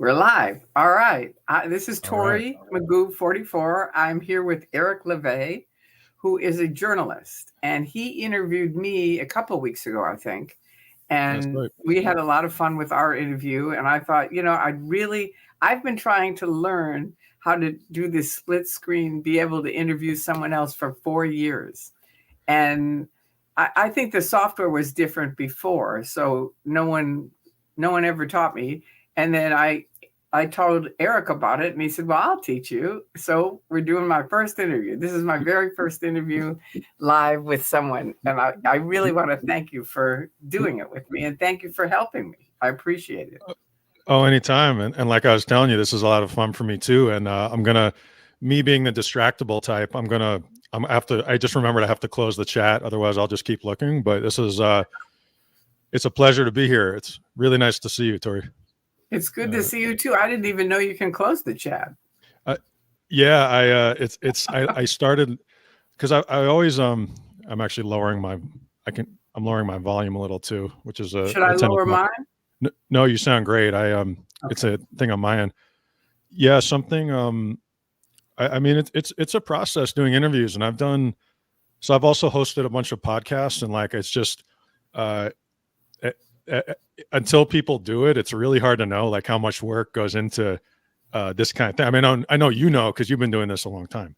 We're live. All right. This is All right. Tori Magoo, 44. I'm here with Eric Levai, who is a journalist. And he interviewed me a couple weeks ago, I think. That's And right. we had a lot of fun with our interview. And I thought, I've been trying to learn how to do this split screen, be able to interview someone else for 4 years. And I think the software was different before. So no one ever taught me. And then I told Eric about it, and he said, "Well, I'll teach you." So we're doing my first interview. This is my very first interview live with someone, and I really want to thank you for doing it with me, and thank you for helping me. I appreciate it. Oh, anytime. And like I was telling you, this is a lot of fun for me too. And me being the distractible type, I just remembered I have to close the chat. Otherwise I'll just keep looking. But this is, it's a pleasure to be here. It's really nice to see you, Tori. It's good to see you too. I didn't even know you can close the chat. Yeah, I started because I always I'm actually lowering I'm lowering my volume a little too, which is Should I lower mine? No, you sound great. Okay. It's a thing on my end. Yeah, something I mean it's a process doing interviews, and I've also hosted a bunch of podcasts, and like it's just until people do it, it's really hard to know like how much work goes into this kind of thing. I mean, I know because you've been doing this a long time.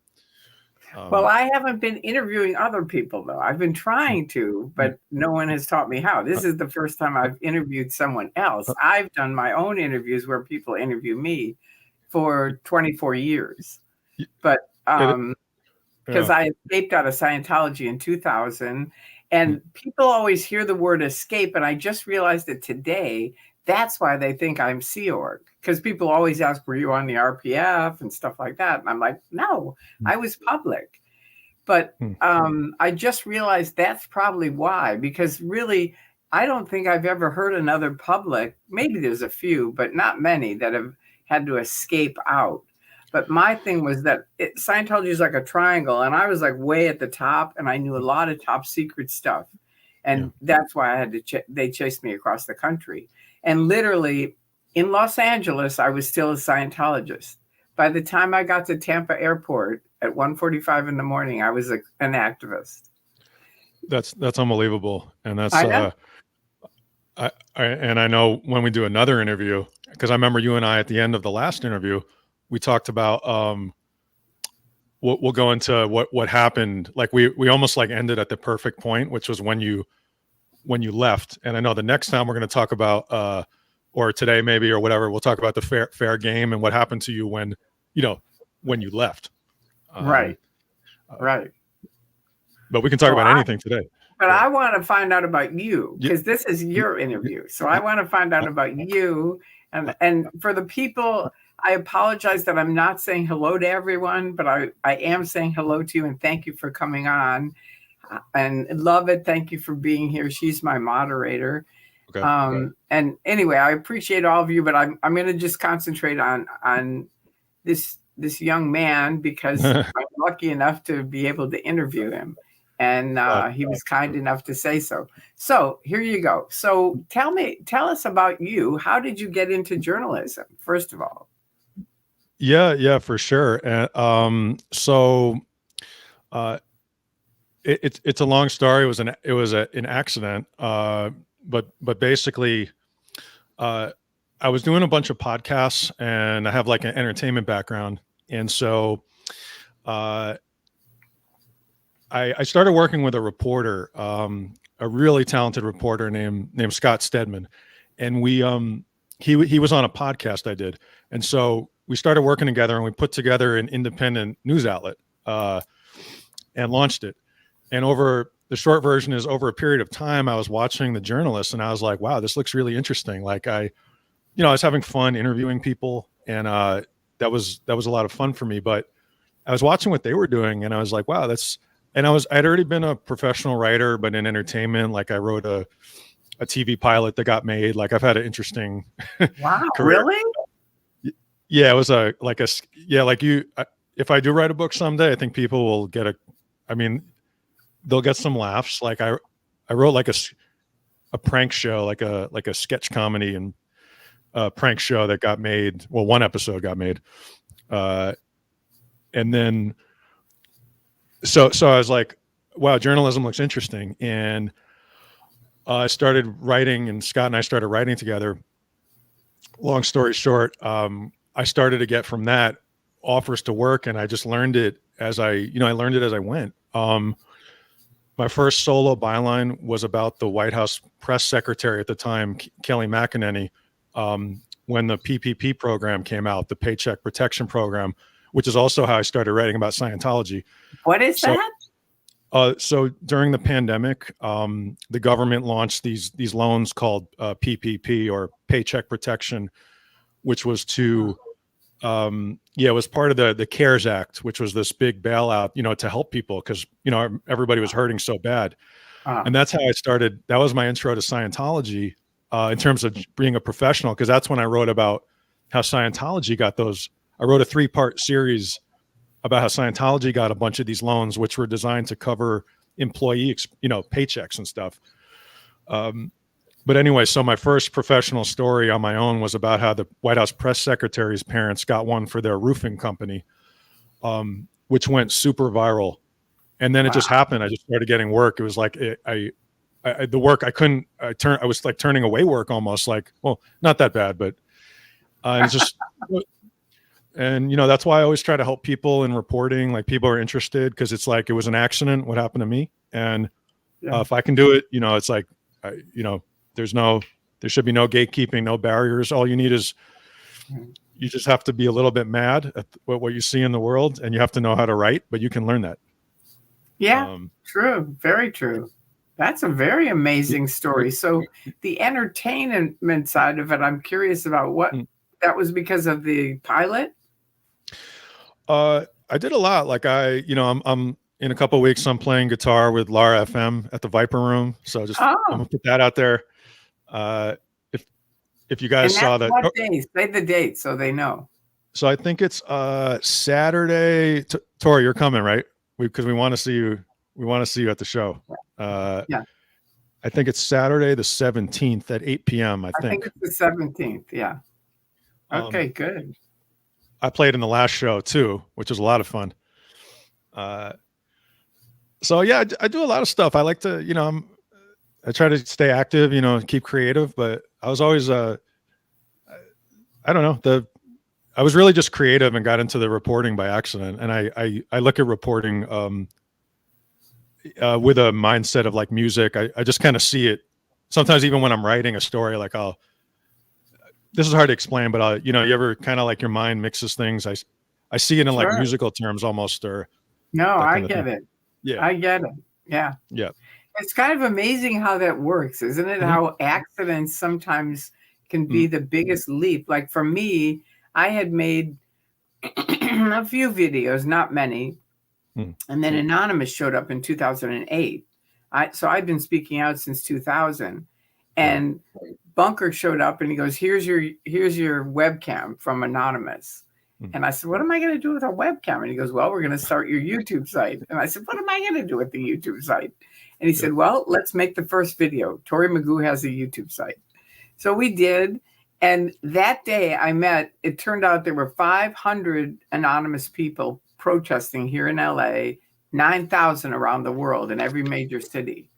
Well, I haven't been interviewing other people though. I've been trying to, but no one has taught me how. This is the first time I've interviewed someone else. I've done my own interviews where people interview me for 24 years. But because I escaped out of Scientology in 2000, and people always hear the word escape, and I just realized that today that's why they think I'm Sea Org, because people always ask, were you on the RPF and stuff like that? And I'm like, no, I was public. But I just realized that's probably why, because really, I don't think I've ever heard another public, maybe there's a few, but not many that have had to escape out. But my thing was that Scientology is like a triangle, and I was like way at the top, and I knew a lot of top secret stuff. And that's why I had to, they chased me across the country. And literally in Los Angeles, I was still a Scientologist. By the time I got to Tampa Airport at 1:45 in the morning, I was an activist. That's unbelievable. And that's, I know when we do another interview, because I remember you and I at the end of the last interview, we talked about, we'll go into what happened. Like we almost like ended at the perfect point, which was when you left. And I know the next time we're going to talk about, or today maybe, or whatever, we'll talk about the fair game and what happened to you when you left. Right. But we can talk about anything today. But I want to find out about you, because this is your interview. So I want to find out about you. And for the people, I apologize that I'm not saying hello to everyone, but I am saying hello to you and thank you for coming on. And love it. Thank you for being here. She's my moderator. Okay. And anyway, I appreciate all of you, but I'm going to just concentrate on this young man, because I'm lucky enough to be able to interview him. And he was kind enough to say so. So here you go. So tell us about you. How did you get into journalism, first of all? Yeah, for sure. It's a long story. It was an accident. But basically, I was doing a bunch of podcasts, and I have like an entertainment background, and so I started working with a reporter, a really talented reporter named Scott Stedman, and he was on a podcast I did, and so we started working together, and we put together an independent news outlet and launched it. And the short version is, over a period of time, I was watching The Journalist, and I was like, wow, this looks really interesting. Like I was having fun interviewing people, and that was a lot of fun for me. But I was watching what they were doing, and I was like, wow, I'd already been a professional writer, but in entertainment, like I wrote a TV pilot that got made. Like I've had an interesting wow, career. Really? Yeah, it was if I do write a book someday, I think people will they'll get some laughs. Like I wrote like a prank show, like a sketch comedy, and prank show that got made. Well, one episode got made. And then, so I was like, wow, journalism looks interesting. And I started writing, and Scott and I started writing together. Long story short, I started to get from that offers to work, and I just learned it as I learned it as I went. My first solo byline was about the White House press secretary at the time, Kelly McEnany, when the PPP program came out, the Paycheck Protection Program, which is also how I started writing about Scientology. What is that? So during the pandemic, the government launched these loans called PPP, or Paycheck Protection, which was to, it was part of the CARES Act, which was this big bailout, to help people because, everybody was hurting so bad. And that's how I started. That was my intro to Scientology in terms of being a professional, because that's when I wrote about how Scientology got those. I wrote a 3-part series about how Scientology got a bunch of these loans, which were designed to cover employee, paychecks and stuff. But anyway, so my first professional story on my own was about how the White House press secretary's parents got one for their roofing company, which went super viral. And then it just happened. I just started getting work. It was like the work I was like turning away work almost, like, well, not that bad, but it's just. And, that's why I always try to help people in reporting. Like, people are interested because it's like, it was an accident, what happened to me. And if I can do it, it's like, there should be no gatekeeping, no barriers. All you need is, you just have to be a little bit mad at what you see in the world, and you have to know how to write, but you can learn that. Yeah, true. Very true. That's a very amazing story. So the entertainment side of it, I'm curious about what that was because of the pilot. I did a lot. Like I'm in a couple of weeks, I'm playing guitar with Lara FM at the Viper Room. So I'm gonna put that out there. If you guys saw that, what days? Say the date so they know. So I think it's Saturday. Tori, you're coming, right? Because we want to see you. We want to see you at the show. Yeah. I think it's Saturday the 17th at 8 p.m. I think it's the 17th. Yeah. Okay, good. I played in the last show too, which was a lot of fun. So yeah, I do a lot of stuff. I like to, I try to stay active, keep creative, but I was always, I don't know, I was really just creative and got into the reporting by accident. And I look at reporting with a mindset of like music. I just kind of see it sometimes, even when I'm writing a story, like this is hard to explain, but you ever kind of like your mind mixes things. I see it in like musical terms almost, or. No, I get it. Yeah. I get it. Yeah. Yeah. It's kind of amazing how that works, isn't it? How accidents sometimes can be the biggest leap. Like for me, I had made a few videos, not many. And then Anonymous showed up in 2008. So I've been speaking out since 2000. And Bunker showed up and he goes, here's your webcam from Anonymous. And I said, what am I going to do with a webcam? And he goes, well, we're going to start your YouTube site. And I said, what am I going to do with the YouTube site? And he said, well, let's make the first video. Tori Magoo has a YouTube site. So we did. And that day it turned out there were 500 anonymous people protesting here in LA, 9,000 around the world in every major city.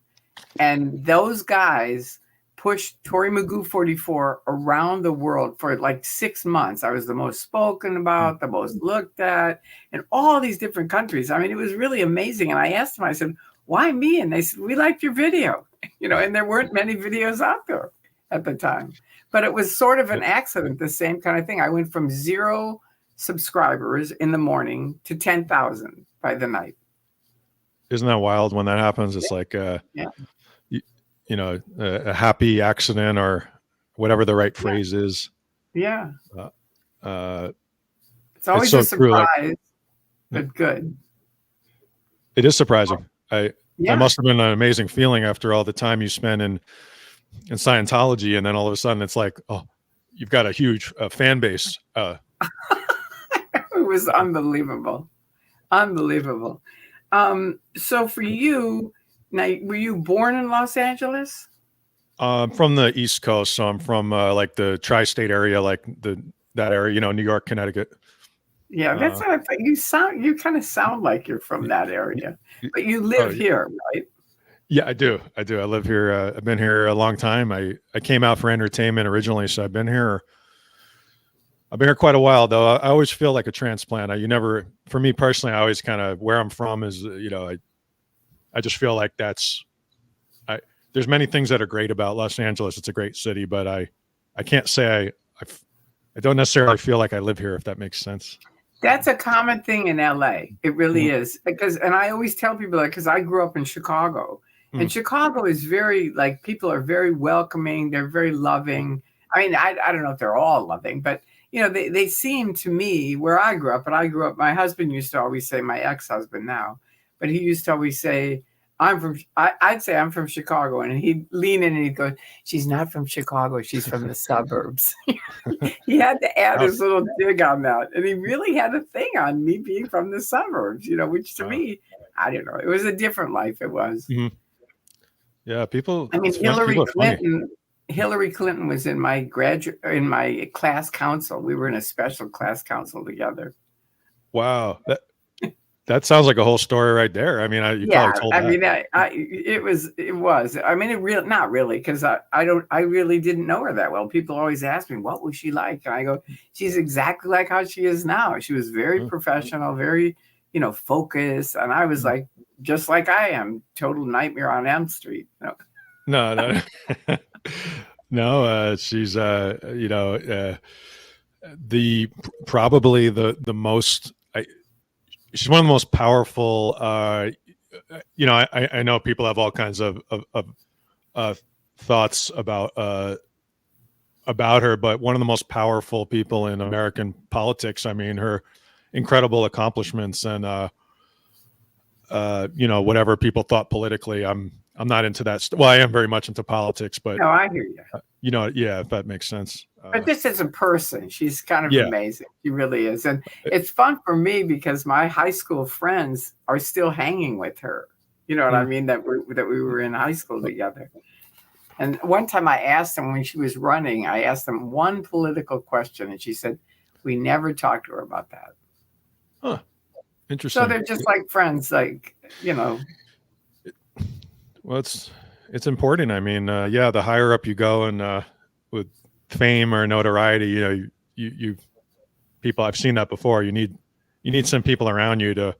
And those guys pushed Tori Magoo 44 around the world for like 6 months. I was the most spoken about, the most looked at in all these different countries. I mean, it was really amazing. And I asked them, I said, why me? And they said, we liked your video, and there weren't many videos out there at the time. But it was sort of an accident, the same kind of thing. I went from 0 subscribers in the morning to 10,000 by the night. Isn't that wild when that happens? It's like, a happy accident or whatever the right phrase is. Yeah. It's always so a surprise, but good. It is surprising. It must have been an amazing feeling after all the time you spend in Scientology. And then all of a sudden it's like, oh, you've got a huge fan base. It was unbelievable. Unbelievable. So for you, now, were you born in Los Angeles? From the East Coast, so I'm from like the tri-state area, like that area, New York, Connecticut. Yeah, that's what I thought. You kind of sound like you're from that area, but you live here, right? Yeah, I do. I live here. I've been here a long time. I came out for entertainment originally, so I've been here quite a while, though. I always feel like a transplant. For me personally, I always kind of, where I'm from is, I just feel like there's many things that are great about Los Angeles. It's a great city, but I can't say I don't necessarily feel like I live here, if that makes sense. That's a common thing in LA. It really is. And I always tell people that because I grew up in Chicago. And Chicago is people are very welcoming. They're very loving. I mean, I don't know if they're all loving, but they seem to me where I grew up, my husband used to always say, my ex-husband now, but he used to always say, I'd say I'm from Chicago, and he'd lean in and he'd go, she's not from Chicago, she's from the suburbs. He had to add his little dig on that. And he really had a thing on me being from the suburbs, which to me, I don't know. It was a different life. It was. Mm-hmm. Yeah, people. I mean, Hillary Clinton was in my class council. We were in a special class council together. Wow. That sounds like a whole story right there. I mean, probably told that. It was. I mean, not really, because I really didn't know her that well. People always ask me, what was she like? And I go, she's exactly like how she is now. She was very professional, very, focused. And I was like, just like I am, total Nightmare on Elm Street. No. No, she's, probably the most, she's one of the most powerful, I know people have all kinds of thoughts about her, but one of the most powerful people in American politics. I mean, her incredible accomplishments and, whatever people thought politically, I'm not into that. Well, I am very much into politics, but no, I hear you. Yeah, if that makes sense. But this is a person. She's kind of amazing. She really is. And it's fun for me because my high school friends are still hanging with her. You know what I mean? That we were in high school together. And one time I asked them when she was running, I asked them one political question, and she said, we never talked to her about that. Huh. Interesting. So they're just like friends, Well, it's important. I mean, the higher up you go and with fame or notoriety, you people, I've seen that before. You need some people around you to,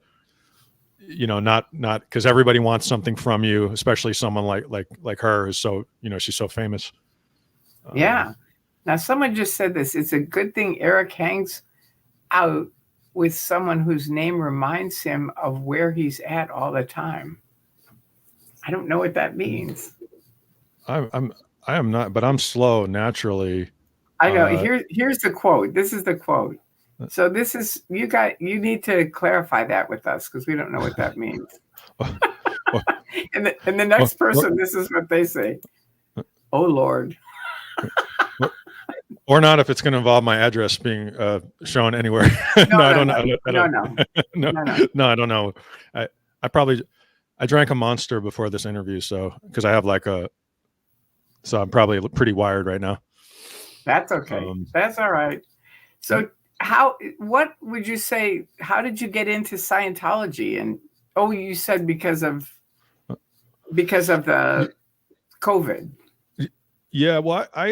not because everybody wants something from you, especially someone like her is so, she's so famous. Yeah. Now someone just said this. It's a good thing Eric hangs out with someone whose name reminds him of where he's at all the time. I don't know what that means. I am not, but I'm slow naturally. I know. Here's the quote. This is the quote. So this is you need to clarify that with us because we don't know what that means. and the next person, this is what they say. Oh Lord. Or not if it's going to involve my address being shown anywhere. No, I don't know. No, I don't know. I drank a Monster before this interview, so because I have so I'm probably pretty wired right now. That's okay. That's all right. So what would you say, how did you get into Scientology? And you said because of the COVID. Yeah, well, I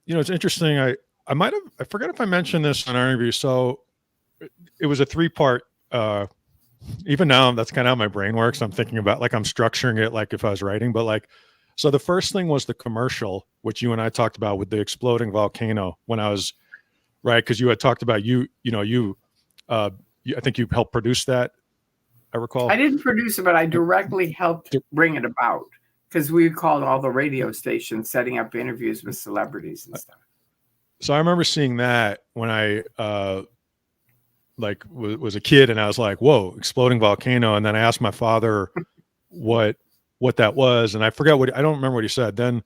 it's interesting. I forgot if I mentioned this in our interview. So it was a 3-part, even now that's kind of how my brain works. I'm thinking about I'm structuring it like if I was writing, but so the first thing was the commercial, which you and I talked about with the exploding volcano when I was right. Cause you had talked about I think you helped produce that. I recall. I didn't produce it, but I directly helped bring it about. Because we called all the radio stations setting up interviews with celebrities and stuff. So I remember seeing that when I was a kid, and I was like, "Whoa, exploding volcano!" And then I asked my father what that was, and I forgot I don't remember what he said. Then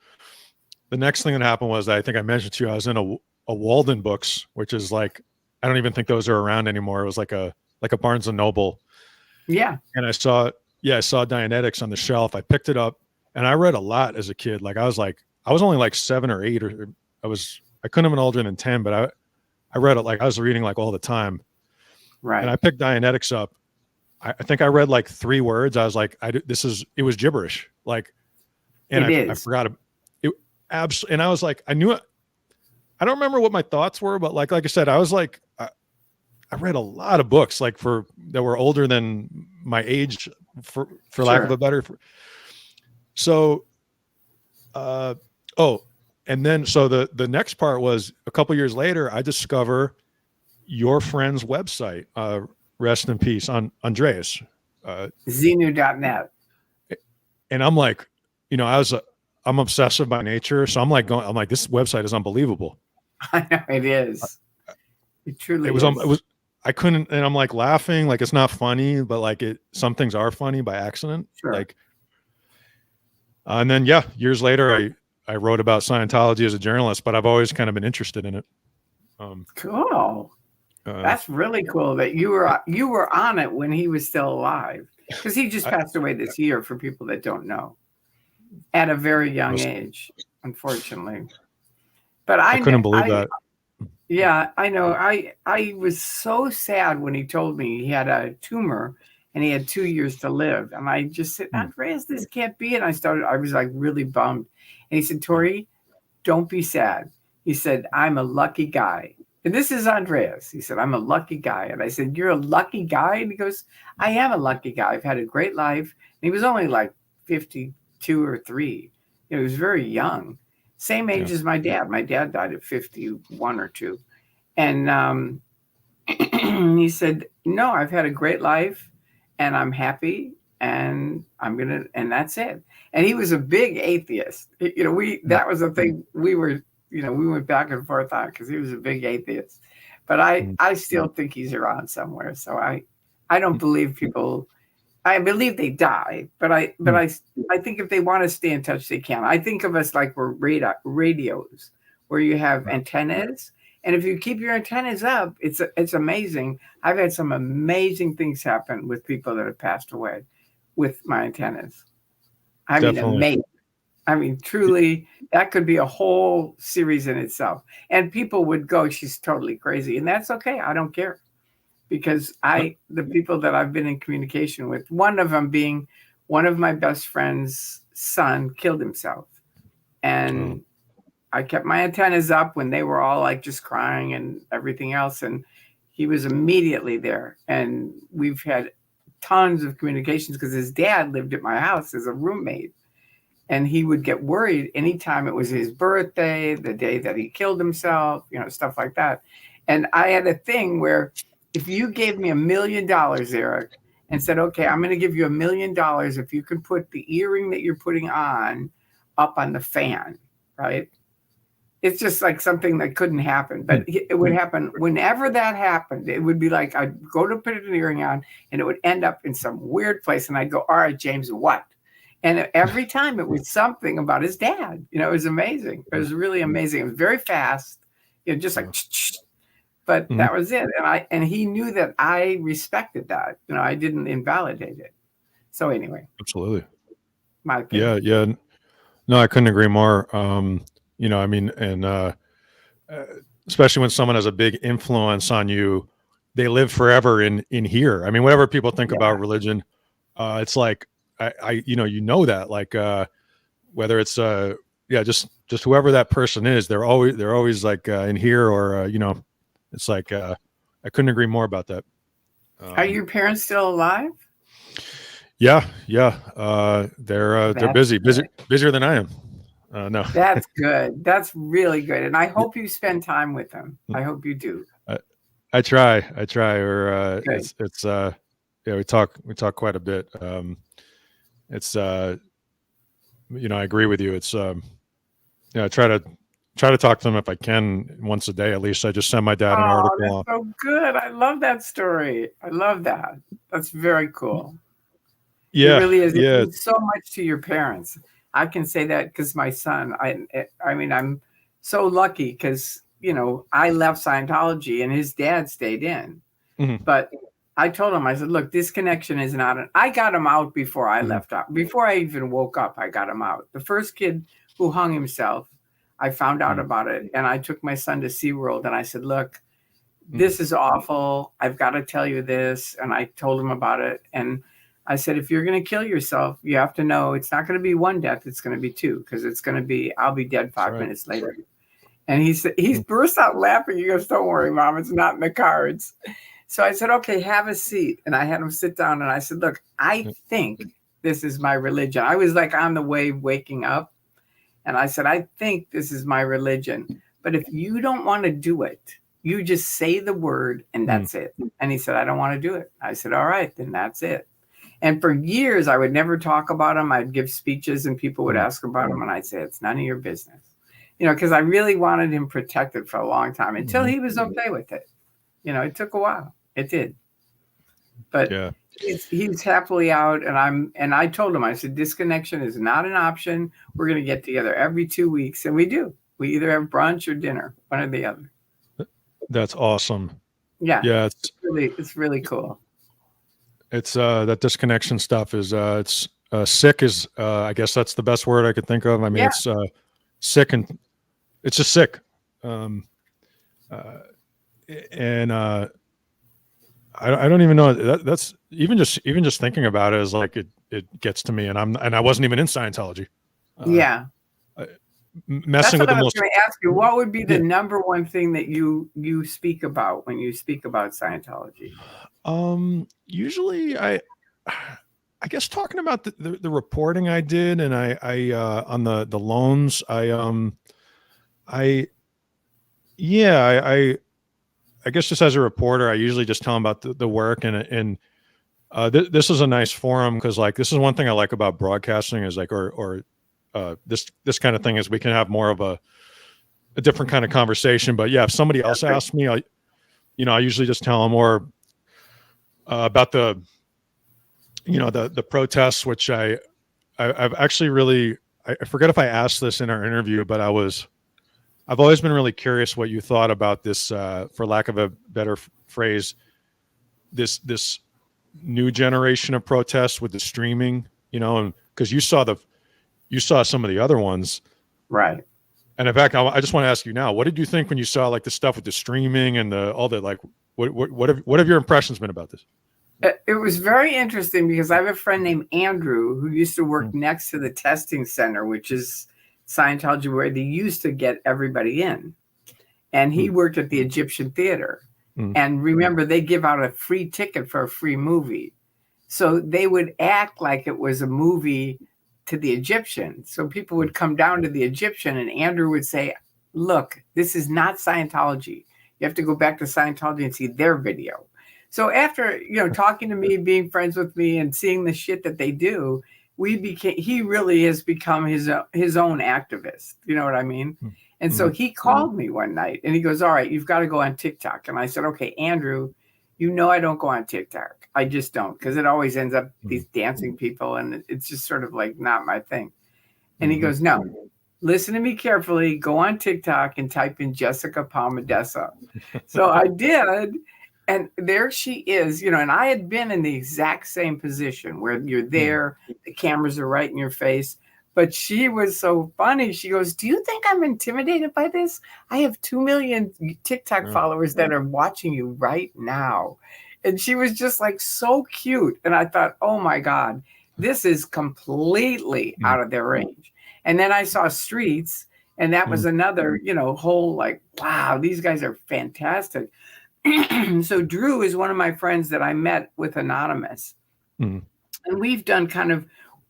the next thing that happened was I think I mentioned to you I was in a Walden Books, which is I don't even think those are around anymore. It was like a Barnes and Noble. Yeah. And I saw Dianetics on the shelf. I picked it up. And I read a lot as a kid. I was I was only like 7 or 8, or I couldn't have been older than 10, but I read it like I was reading like all the time. Right. And I picked Dianetics up. I think I read like 3 words. I was like, it was gibberish. Like, and I forgot it. And I was like, I knew it. I don't remember what my thoughts were, but like I said, I was like, I read a lot of books like that were older than my age, for lack of a better. So, and then so the next part was a couple years later, I discover your friend's website. Rest in peace on Andreas. Xenu.net. And I'm like, I'm obsessive by nature, so I'm like, this website is unbelievable. I know it is. It truly is. I couldn't, and I'm like laughing, like it's not funny, but like some things are funny by accident. Sure. Like, and then years later, I wrote about Scientology as a journalist, but I've always kind of been interested in it. Cool. That's really cool that you were on it when he was still alive, because he just passed away this year, for people that don't know, at a very young age, unfortunately. But I couldn't believe that. Yeah, I know. I was so sad when he told me he had a tumor and he had 2 years to live. And I just said, Andreas, this can't be. And I was like really bummed. And he said, Tori, don't be sad. He said, I'm a lucky guy. And this is Andreas. He said, I'm a lucky guy. And I said, you're a lucky guy? And he goes, I am a lucky guy. I've had a great life. And he was only like 52 or 3. He was very young. Same age as my dad. My dad died at 51 or 2. And he said, no, I've had a great life and I'm happy and and that's it. And he was a big atheist. That was the thing we went back and forth on, because he was a big atheist. But I still think he's around somewhere. So I don't believe people. I believe they die, but I think if they want to stay in touch, they can. I think of us like we're radios, where you have antennas, and if you keep your antennas up, it's amazing. I've had some amazing things happen with people that have passed away with my antennas. I mean, amazing. I mean, truly, that could be a whole series in itself. And people would go, she's totally crazy, and that's okay. I don't care. Because the people that I've been in communication with, one of them being one of my best friend's son killed himself. And I kept my antennas up when they were all like just crying and everything else. And he was immediately there. And we've had tons of communications, because his dad lived at my house as a roommate. And he would get worried anytime it was his birthday, the day that he killed himself, stuff like that. And I had a thing where, if you gave me $1 million, Eric, and said, okay, I'm going to give you $1 million if you can put the earring that you're putting on up on the fan, right? It's just like something that couldn't happen, but it would happen whenever that happened. It would be like, I'd go to put an earring on and it would end up in some weird place. And I'd go, all right, James, what? And every time it was something about his dad. It was amazing. It was really amazing. It was very fast, just like, but that was it. And he knew that I respected that. I didn't invalidate it. So anyway. Absolutely. My opinion. Yeah. No, I couldn't agree more. I mean, and especially when someone has a big influence on you, they live forever in here. I mean, whatever people think about religion, it's like, that, like, whether it's, just whoever that person is, they're always like in here, or, it's like, I couldn't agree more about that. Are your parents still alive? Yeah. They're busier than I am. No, that's good. That's really good. And I hope you spend time with them. I hope you do. I try, or we talk quite a bit. I agree with you. It's, I try to talk to them if I can once a day, at least. I just send my dad an article. That's so good. I love that story. I love that. That's very cool. Yeah. It really is. It means so much to your parents. I can say that because my son, I mean, I'm so lucky because, I left Scientology and his dad stayed in. Mm-hmm. But I told him, I said, look, this connection is not, I got him out before I left out. Before I even woke up, I got him out. The first kid who hung himself. I found out about it, and I took my son to SeaWorld, and I said, look, this is awful. I've got to tell you this. And I told him about it. And I said, if you're going to kill yourself, you have to know it's not going to be one death. It's going to be two, because it's going to be, I'll be dead 5 minutes later. And he said, he burst out laughing. He goes, don't worry, Mom, it's not in the cards. So I said, okay, have a seat. And I had him sit down, and I said, look, I think this is my religion. I was like on the way waking up. And I said, I think this is my religion. But if you don't want to do it, you just say the word and that's it. And he said, I don't want to do it. I said, all right, then that's it. And for years, I would never talk about him. I'd give speeches and people would ask about him. And I'd say, it's none of your business. You know, because I really wanted him protected for a long time until he was okay with it. You know, it took a while. It did. But he's happily out. And I told him, I said, disconnection is not an option. We're going to get together every 2 weeks. And we do. We either have brunch or dinner, one or the other. That's awesome. Yeah. It's really cool. It's that disconnection stuff is it's sick is I guess that's the best word I could think of. I mean, it's sick, and it's just sick. I don't even know that's even just thinking about it is like it gets to me, and I wasn't even in Scientology. Messing with the most. I was going to ask you, what would be the number one thing that you speak about when you speak about Scientology? Usually I guess talking about the reporting I did, and I on the loans, I guess just as a reporter, I usually just tell them about the work, and this is a nice forum, because like this is one thing I like about broadcasting is like this kind of thing is we can have more of a different kind of conversation. But yeah, if somebody else asks me, I usually just tell them more about the protests, which I've actually really, I forget if I asked this in our interview, but I've always been really curious what you thought about this, for lack of a better phrase, this new generation of protests with the streaming, and because you saw some of the other ones. Right. And in fact, I just want to ask you now, what did you think when you saw like the stuff with the streaming and all the, like, what have your impressions been about this? It was very interesting, because I have a friend named Andrew who used to work next to the testing center, which is Scientology, where they used to get everybody in. And he worked at the Egyptian Theater. And remember, they give out a free ticket for a free movie. So they would act like it was a movie to the Egyptian. So people would come down to the Egyptian, and Andrew would say, look, this is not Scientology. You have to go back to Scientology and see their video. So after, talking to me, being friends with me, and seeing the shit that they do, he really has become his own activist. You know what I mean? And so he called me one night, and he goes, all right, you've got to go on TikTok. And I said, okay, Andrew, I don't go on TikTok. I just don't, because it always ends up these dancing people, and it's just sort of like not my thing. And he goes, no, listen to me carefully. Go on TikTok and type in Jessica Palmadessa. So I did. And there she is, and I had been in the exact same position where you're there, the cameras are right in your face. But she was so funny. She goes, do you think I'm intimidated by this? I have 2 million TikTok followers that are watching you right now. And she was just like so cute. And I thought, oh my God, this is completely out of their range. And then I saw Streets, and that was another, whole like, wow, these guys are fantastic. So Drew is one of my friends that I met with Anonymous. And we've done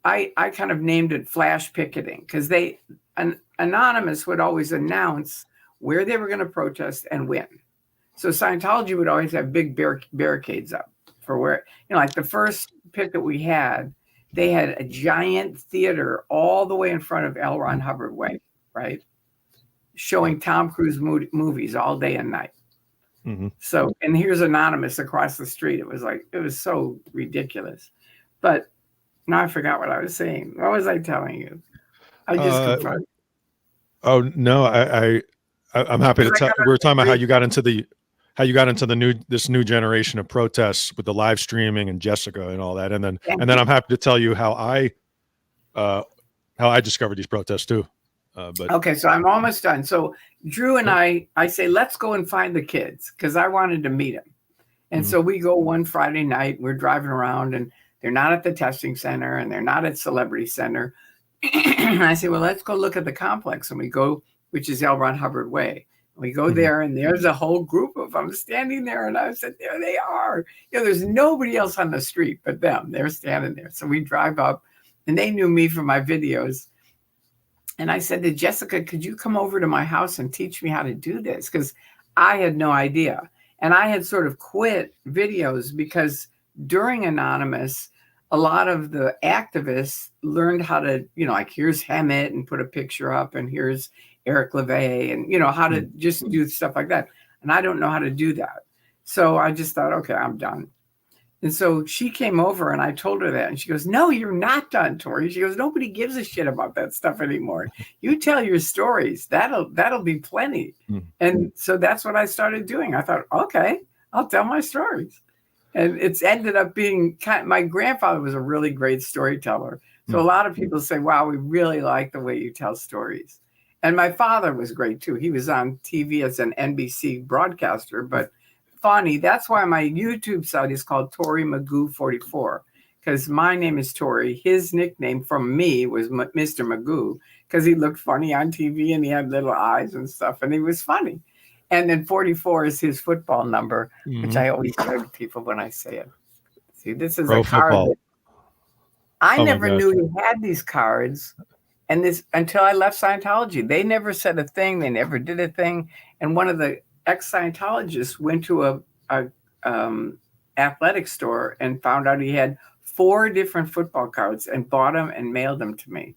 I kind of named it flash picketing, because Anonymous would always announce where they were going to protest and when. So Scientology would always have big barricades up for where, like the first picket we had, they had a giant theater all the way in front of L. Ron Hubbard Way, right? Showing Tom Cruise movies all day and night. So, and here's Anonymous across the street. It was so ridiculous. But now I forgot what I was saying. What was I telling you? I just confirmed. Oh no, I'm happy to tell. We were talking about how you got into this new generation of protests with the live streaming and Jessica and all that, and then I'm happy to tell you how I discovered these protests too. But okay, so I'm almost done. So Drew and I say, let's go and find the kids because I wanted to meet them. And so we go one Friday night, we're driving around and they're not at the testing center and they're not at Celebrity Center. I say, well, let's go look at the complex. And we go, which is L. Ron Hubbard Way. We go there and there's a whole group of them standing there. And I said, there they are. There's nobody else on the street but them. They're standing there. So we drive up and they knew me from my videos. And I said to Jessica, could you come over to my house and teach me how to do this? Because I had no idea. And I had sort of quit videos because during Anonymous, a lot of the activists learned how to, like here's Hemet and put a picture up and here's Eric Levai and, how to just do stuff like that. And I don't know how to do that. So I just thought, okay, I'm done. And so she came over and I told her that. And she goes, no, you're not done, Tori. She goes, nobody gives a shit about that stuff anymore. You tell your stories. That'll be plenty. And so that's what I started doing. I thought, okay, I'll tell my stories. And it's ended up being my grandfather was a really great storyteller. So a lot of people say, wow, we really like the way you tell stories. And my father was great too. He was on TV as an NBC broadcaster, but funny. That's why my YouTube site is called Tori Magoo 44, because my name is Tori. His nickname from me was Mr. Magoo because he looked funny on TV and he had little eyes and stuff and he was funny. And then 44 is his football number, which I always show to people when I say it. See, this is Pro a card. football. I never knew he had these cards. And this until I left Scientology. They never said a thing. They never did a thing. And one of the ex-Scientologists went to a athletic store and found out he had 4 different football cards and bought them and mailed them to me.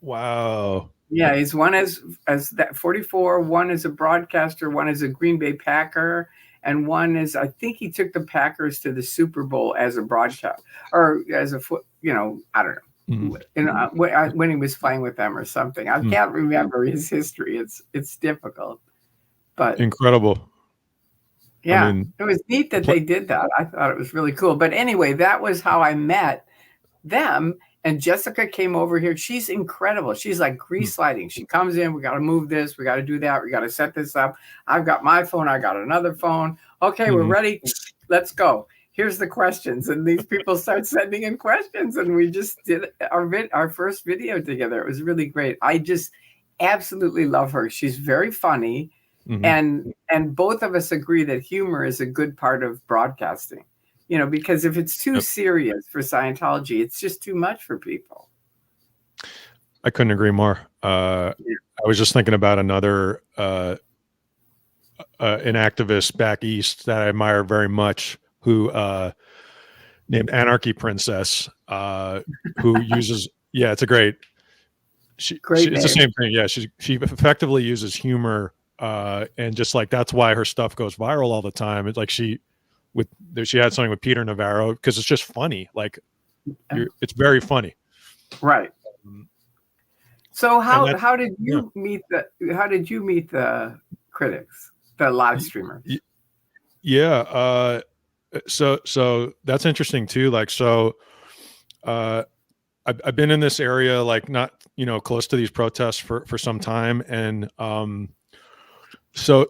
Wow. Yeah, he's one as that 44, one is a broadcaster, one is a Green Bay Packer, and one is, I think he took the Packers to the Super Bowl as a broadcast or as a I don't know. When he was playing with them or something. I can't remember his history. It's difficult. But incredible. Yeah, I mean, it was neat that they did that. I thought it was really cool. But anyway, that was how I met them. And Jessica came over here. She's incredible. She's like grease lighting. She comes in. We got to move this. We got to do that. We got to set this up. I've got my phone. I got another phone. Okay, we're ready. Let's go. Here's the questions. And these people start sending in questions. And we just did our first video together. It was really great. I just absolutely love her. She's very funny. And both of us agree that humor is a good part of broadcasting, because if it's too serious for Scientology, it's just too much for people. I couldn't agree more. I was just thinking about another an activist back east that I admire very much, who named Anarchy Princess, who uses it's a great. It's the same thing. Yeah, she effectively uses humor. And just like that's why her stuff goes viral all the time. It's like she had something with Peter Navarro because it's just funny. Like it's very funny. Right. So how did you meet the critics, the live streamers? Yeah. So that's interesting too. Like, so I've been in this area, like not, close to these protests for some time. And, so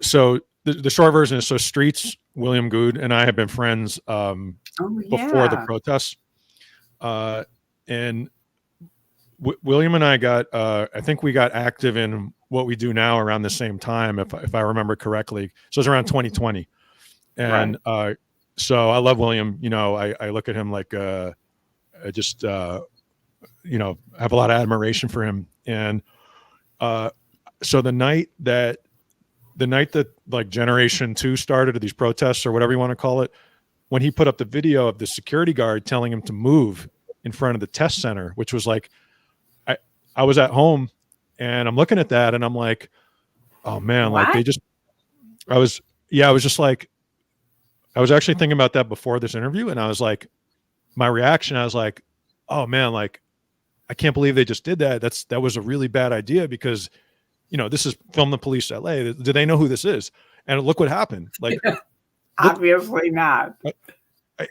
the short version is, so Streets, William Good and I have been friends, before the protests. And William and I I think we got active in what we do now around the same time, if I remember correctly. So it's around 2020. And, so I love William, I look at him like, I just, have a lot of admiration for him. And, so the night that like Generation 2 started, or these protests or whatever you want to call it, when he put up the video of the security guard telling him to move in front of the test center, which was like, I was at home and I'm looking at that and I'm like, oh man, what? Like I was just like, I was actually thinking about that before this interview. And I was like, my reaction, I was like, oh man, like, I can't believe they just did that. That was a really bad idea because this is Film the Police LA. Do they know who this is? And look what happened. Like, obviously not. I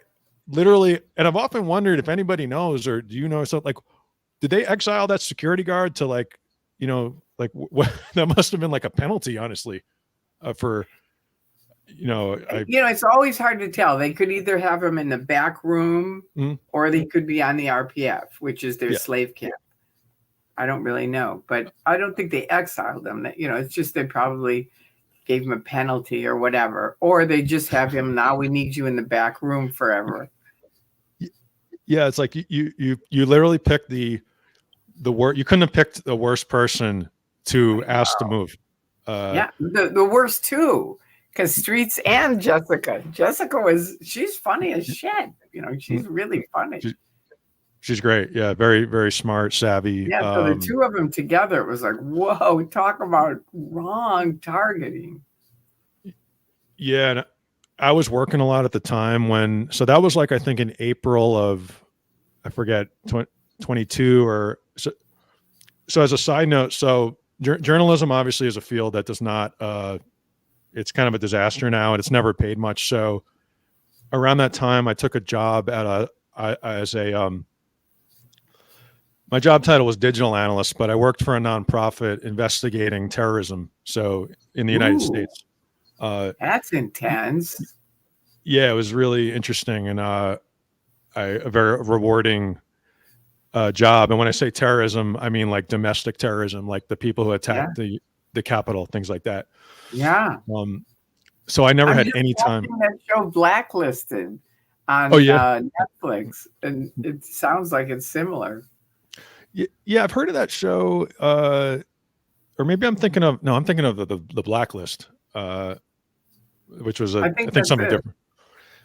literally, and I've often wondered if anybody knows, or do you know something, like, did they exile that security guard to like like what that must have been like a penalty, honestly, for, it's always hard to tell. They could either have him in the back room or they could be on the RPF, which is their slave camp. I don't really know, but I don't think they exiled him. It's just they probably gave him a penalty or whatever, or they just have him now. We need you in the back room forever. Yeah, it's like you literally picked the worst. You couldn't have picked the worst person to ask to move. The worst too, because Streets and Jessica she's funny as shit. She's really funny. She's great. Yeah, very, very smart, savvy. Yeah, so the two of them together, it was like, whoa, talk about wrong targeting. Yeah, and I was working a lot at the time so that was like, I think in April of, I forget, 22 or so. So as a side note, so journalism obviously is a field that does not, it's kind of a disaster now and it's never paid much. So around that time I took a job my job title was digital analyst, but I worked for a nonprofit investigating terrorism. So in the United States. That's intense. Yeah, it was really interesting and a very rewarding job. And when I say terrorism, I mean like domestic terrorism, like the people who attacked the Capitol, things like that. Yeah. So I never had any time. That show Blacklisted on Netflix, and it sounds like it's similar. Yeah, I've heard of that show. Or maybe I'm thinking of the Blacklist, which was I think something different.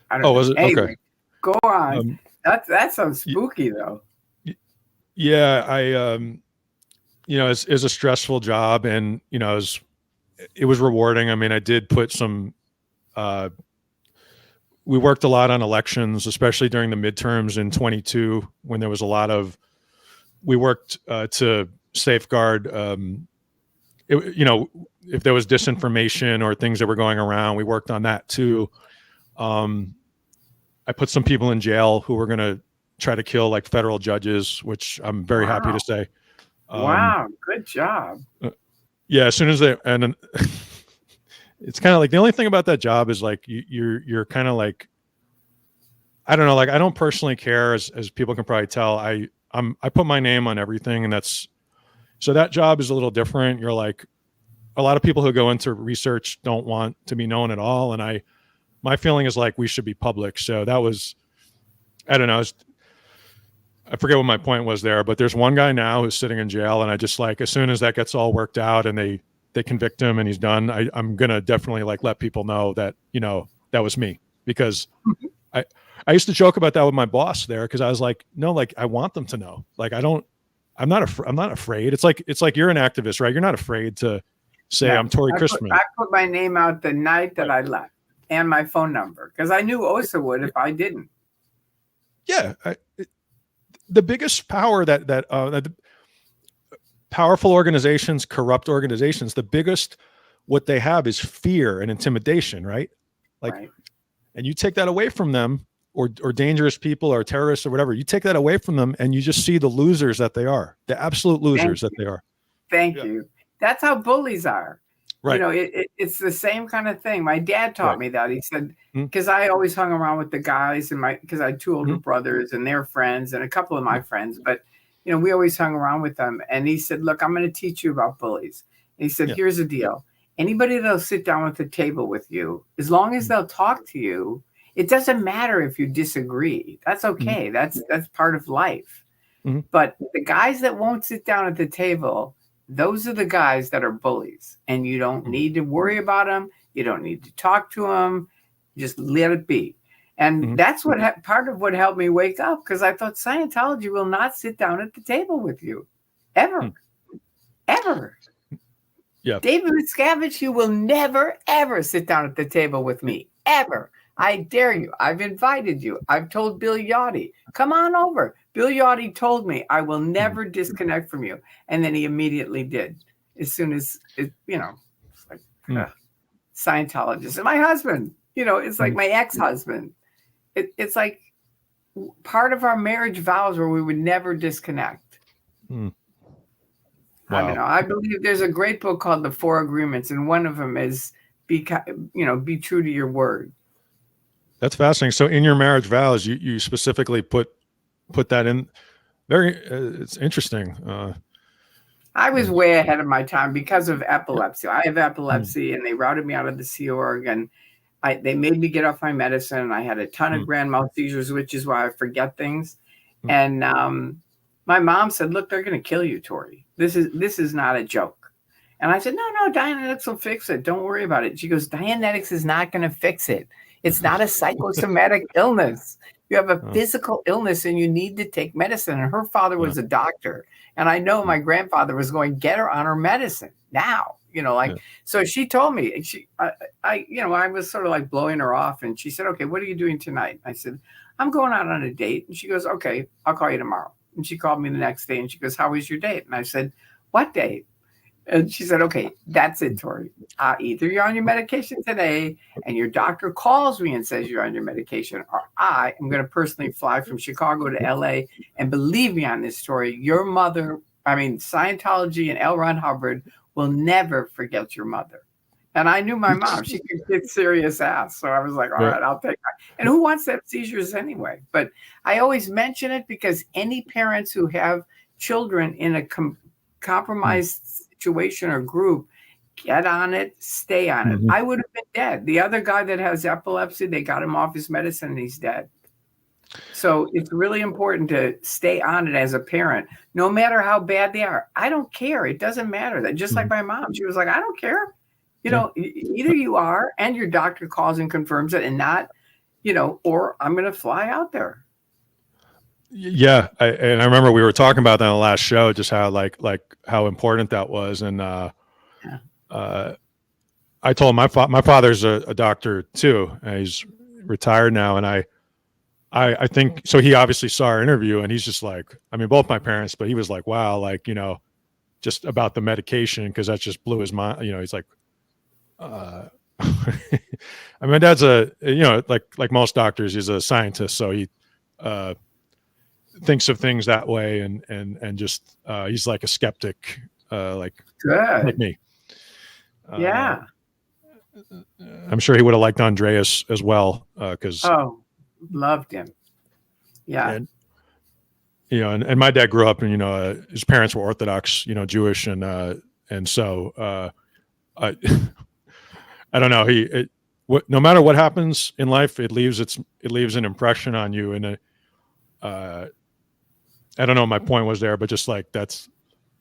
I don't know. Was it? Anyway, okay. Go on. That sounds spooky though. Yeah, I it's a stressful job, and it was rewarding. I mean, I did put some. We worked a lot on elections, especially during the midterms in 22, when there was a lot of. We worked to safeguard, if there was disinformation or things that were going around, we worked on that too. I put some people in jail who were going to try to kill like federal judges, which I'm very happy to say. Wow, good job. Yeah, as soon as and it's kind of like the only thing about that job is like you're kind of like, I don't know, like I don't personally care, as people can probably tell. I put my name on everything, and so that job is a little different. You're like, a lot of people who go into research don't want to be known at all. And my feeling is like, we should be public. So that was, I don't know. I forget what my point was there, but there's one guy now who's sitting in jail. And I just like, as soon as that gets all worked out and they convict him and he's done, I'm going to definitely like let people know that, that was me, because I used to joke about that with my boss there. Cause I was like, no, like I want them to know, like, I'm not afraid. It's like, you're an activist, right? You're not afraid to say I'm Tori Christman. I put my name out the night that I left and my phone number, because I knew Osa would if I didn't. Yeah. The biggest power that powerful organizations, corrupt organizations, the biggest, what they have is fear and intimidation, right? Like, right. And you take that away from them, or dangerous people or terrorists or whatever, you take that away from them and you just see the losers that they are, the absolute losers that they are. Thank you. That's how bullies are. Right. It's the same kind of thing. My dad taught me that. He said, because I always hung around with the guys because I had two older brothers and their friends and a couple of my friends, but we always hung around with them. And he said, look, I'm going to teach you about bullies. And he said, here's the deal. Anybody that'll sit down at the table with you, as long as they'll talk to you, it doesn't matter if you disagree. That's okay. That's part of life. But the guys that won't sit down at the table, those are the guys that are bullies, and you don't need to worry about them. You don't need to talk to them. Just let it be. And that's what part of what helped me wake up, because I thought Scientology will not sit down at the table with you ever, ever. Yeah. David Miscavige, you will never, ever sit down at the table with me, ever. I dare you. I've invited you. I've told Bill Yachty, come on over. Bill Yachty told me I will never disconnect from you. And then he immediately did. As soon as, it's like Scientologist. And my husband, it's like my ex-husband. It's like part of our marriage vows where we would never disconnect. I don't know. I believe there's a great book called The Four Agreements, and one of them is be true to your word. That's fascinating. So in your marriage vows, you specifically put that in. Very, it's interesting. I was way ahead of my time because of epilepsy. I have epilepsy, and they routed me out of the Sea Org, and they made me get off my medicine. I had a ton of grand mal seizures, which is why I forget things. And my mom said, "Look, they're going to kill you, Tori. This is not a joke." And I said, "No, Dianetics will fix it. Don't worry about it." She goes, "Dianetics is not going to fix it. It's not a psychosomatic illness. You have a physical illness and you need to take medicine." And her father was a doctor. And I know my grandfather was going, "Get her on her medicine now." So she told me, and I was sort of like blowing her off. And she said, "Okay, what are you doing tonight?" I said, "I'm going out on a date." And she goes, "Okay, I'll call you tomorrow." And she called me the next day and she goes, "How was your date?" And I said, "What date?" And she said, "Okay, that's it, Tori. Either you're on your medication today and your doctor calls me and says you're on your medication, or I am going to personally fly from Chicago to LA. And believe me on this, Tori, Scientology and L. Ron Hubbard will never forget your mother." And I knew my mom. She could get serious ass. So I was like, all right, I'll take that. And who wants to have seizures anyway? But I always mention it because any parents who have children in a compromised situation or group, get on it, stay on it. I would have been dead. The other guy that has epilepsy, they got him off his medicine and he's dead. So it's really important to stay on it as a parent, no matter how bad they are. I don't care. It doesn't matter. That just like my mom, she was like, "I don't care. Either you are and your doctor calls and confirms it, and not, or I'm going to fly out there." Yeah. I remember we were talking about that on the last show, just how like how important that was. And I told my father's a doctor too. And he's retired now. And I think, so he obviously saw our interview and he's just like, both my parents, but he was like, wow, just about the medication. Cause that just blew his mind. He's like, my dad's like most doctors, he's a scientist. So he, thinks of things that way and just he's like a skeptic, like me. Yeah. I'm sure he would have liked Andreas as well, because loved him. Yeah. And my dad grew up and his parents were Orthodox, Jewish, and so I don't know, no matter what happens in life, it leaves an impression on you. And I don't know, my point was there, but just like that's,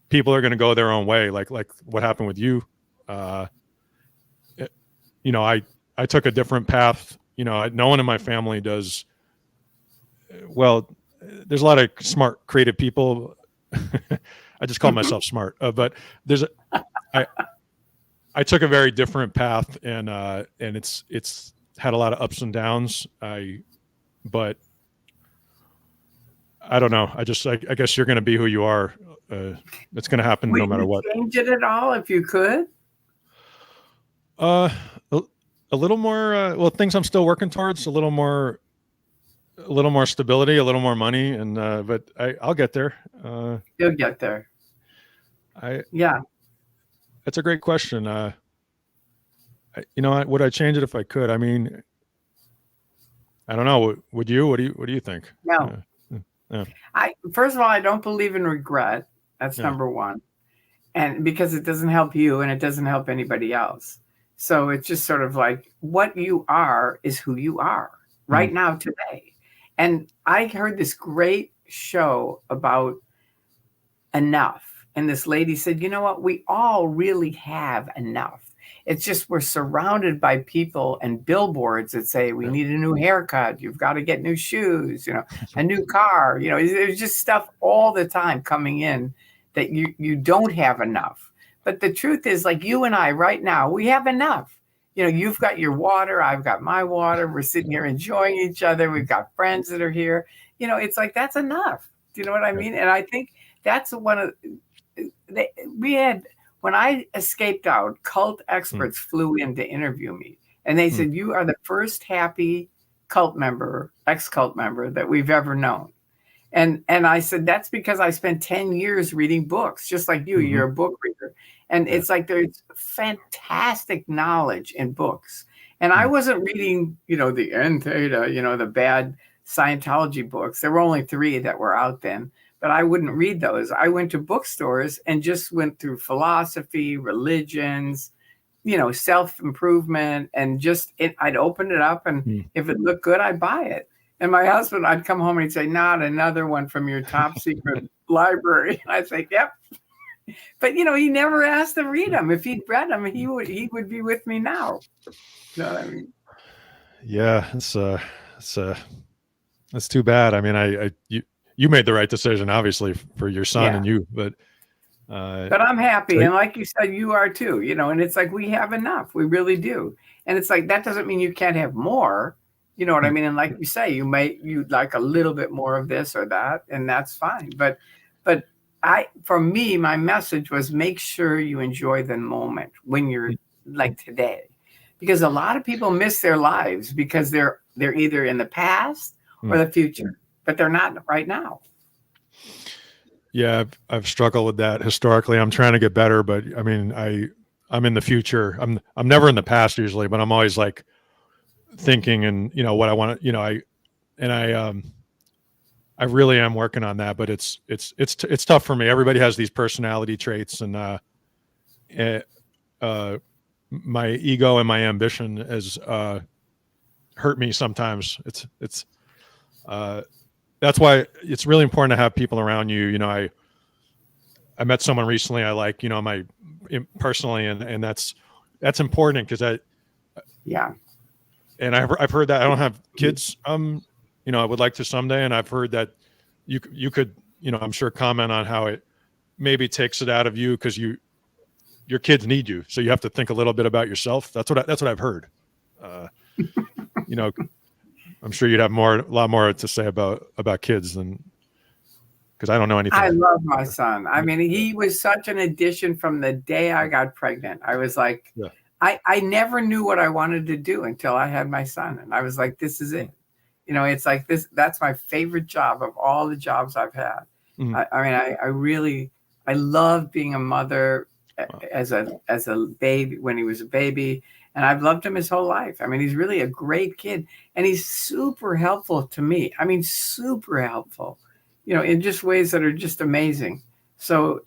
people are going to go their own way. Like what happened with you. I took a different path. No one in my family does. Well, there's a lot of smart, creative people. I just call myself smart, but I took a very different path, and it's had a lot of ups and downs. But I don't know. I guess you're going to be who you are. It's going to happen no matter what. Would you change it at all if you could? A little more. Things I'm still working towards. A little more stability, a little more money, and but I'll get there. You'll get there. Yeah. That's a great question. Would I change it if I could? I don't know. Would you? What do you think? No. First of all, I don't believe in regret. That's number one. And because it doesn't help you and it doesn't help anybody else. So it's just sort of like what you are is who you are right now today. And I heard this great show about enough. And this lady said, you know what? We all really have enough. It's just we're surrounded by people and billboards that say we need a new haircut. You've got to get new shoes, a new car. There's just stuff all the time coming in that you don't have enough. But the truth is, like you and I right now, we have enough. You've got your water. I've got my water. We're sitting here enjoying each other. We've got friends that are here. It's like that's enough. Do you know what I mean? And I think that's one of we had. When I escaped out, cult experts flew in to interview me. And they said, you are the first happy cult member, ex-cult member that we've ever known. And I said, that's because I spent 10 years reading books, just like you. You're a book reader. And it's like there's fantastic knowledge in books. And I wasn't reading, the N Theta, the bad Scientology books. There were only 3 that were out then, but I wouldn't read those. I went to bookstores and just went through philosophy, religions, self-improvement, and I'd open it up, and if it looked good, I'd buy it. And my husband, I'd come home and he'd say, not another one from your top secret library. And I'd say, yep. But, he never asked to read them. If he'd read them, he would be with me now. You know what I mean? Yeah, it's that's too bad. I mean, you made the right decision, obviously, for your son and you, but I'm happy. And like you said, you are too, and it's like, we have enough. We really do. And it's like, that doesn't mean you can't have more. You know what I mean? And like you say, you'd like a little bit more of this or that, and that's fine. But for me, my message was, make sure you enjoy the moment when you're like today, because a lot of people miss their lives because they're either in the past or the future, but they're not right now. Yeah, I've struggled with that historically. I'm trying to get better, but I mean, I'm in the future. I'm never in the past usually, but I'm always like thinking and what I want to, I really am working on that, but it's tough for me. Everybody has these personality traits, and my ego and my ambition has hurt me sometimes. It's that's why it's really important to have people around you. I met someone recently I like, personally, and that's important because and I've heard that I don't have kids. I would like to someday, and I've heard that you could, I'm sure, comment on how it maybe takes it out of you because your kids need you, so you have to think a little bit about yourself. That's what I've heard. I'm sure you'd have a lot more to say about kids than, because I don't know anything. I love my son. I mean, he was such an addition from the day I got pregnant. I was like, I never knew what I wanted to do until I had my son. And I was like, this is it. It's like this, that's my favorite job of all the jobs I've had. I love being a mother as a baby, when he was a baby. And I've loved him his whole life. I mean, he's really a great kid, and he's super helpful to me. I mean, super helpful, in just ways that are just amazing. So